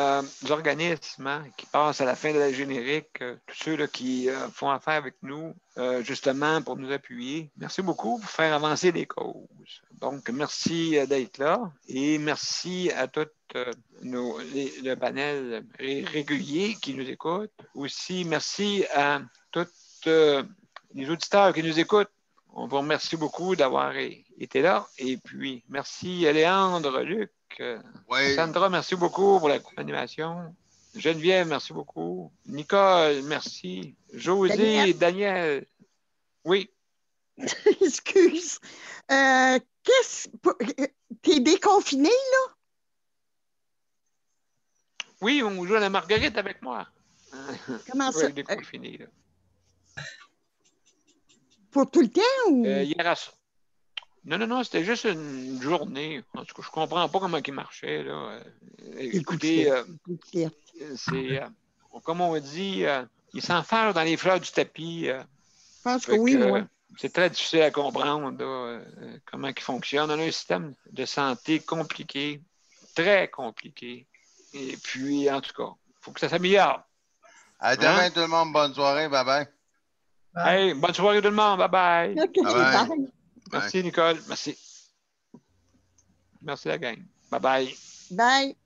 organismes qui passent à la fin de la générique, tous ceux là, qui font affaire avec nous, justement pour nous appuyer. Merci beaucoup pour faire avancer les causes. Donc, merci d'être là et merci à tout le panel régulier qui nous écoute. Aussi, merci à tous les auditeurs qui nous écoutent. On vous remercie beaucoup d'avoir été là. Et puis, merci Léandre, Luc, Sandra, merci beaucoup pour la animation. Geneviève, merci beaucoup. Nicole, merci. José, Daniel. Oui. Excuse. T'es déconfiné, là? Oui, on joue à la marguerite avec moi. Comment ça? Déconfiné, là. Pour tout le temps ou? Hier à... Non, c'était juste une journée. En tout cas, je ne comprends pas comment il marchait. Là. Écoutez, c'est comme on dit, il s'enferme dans les fleurs du tapis. Je pense que oui, moi. C'est très difficile à comprendre comment il fonctionne. On a un système de santé compliqué, très compliqué. Et puis, en tout cas, il faut que ça s'améliore. À demain, tout le monde. Bonne soirée. Bye-bye. Hey, bonne soirée tout le monde. Bye-bye. Okay, bye. Merci, Nicole. Merci. Merci, la gang. Bye-bye. Bye.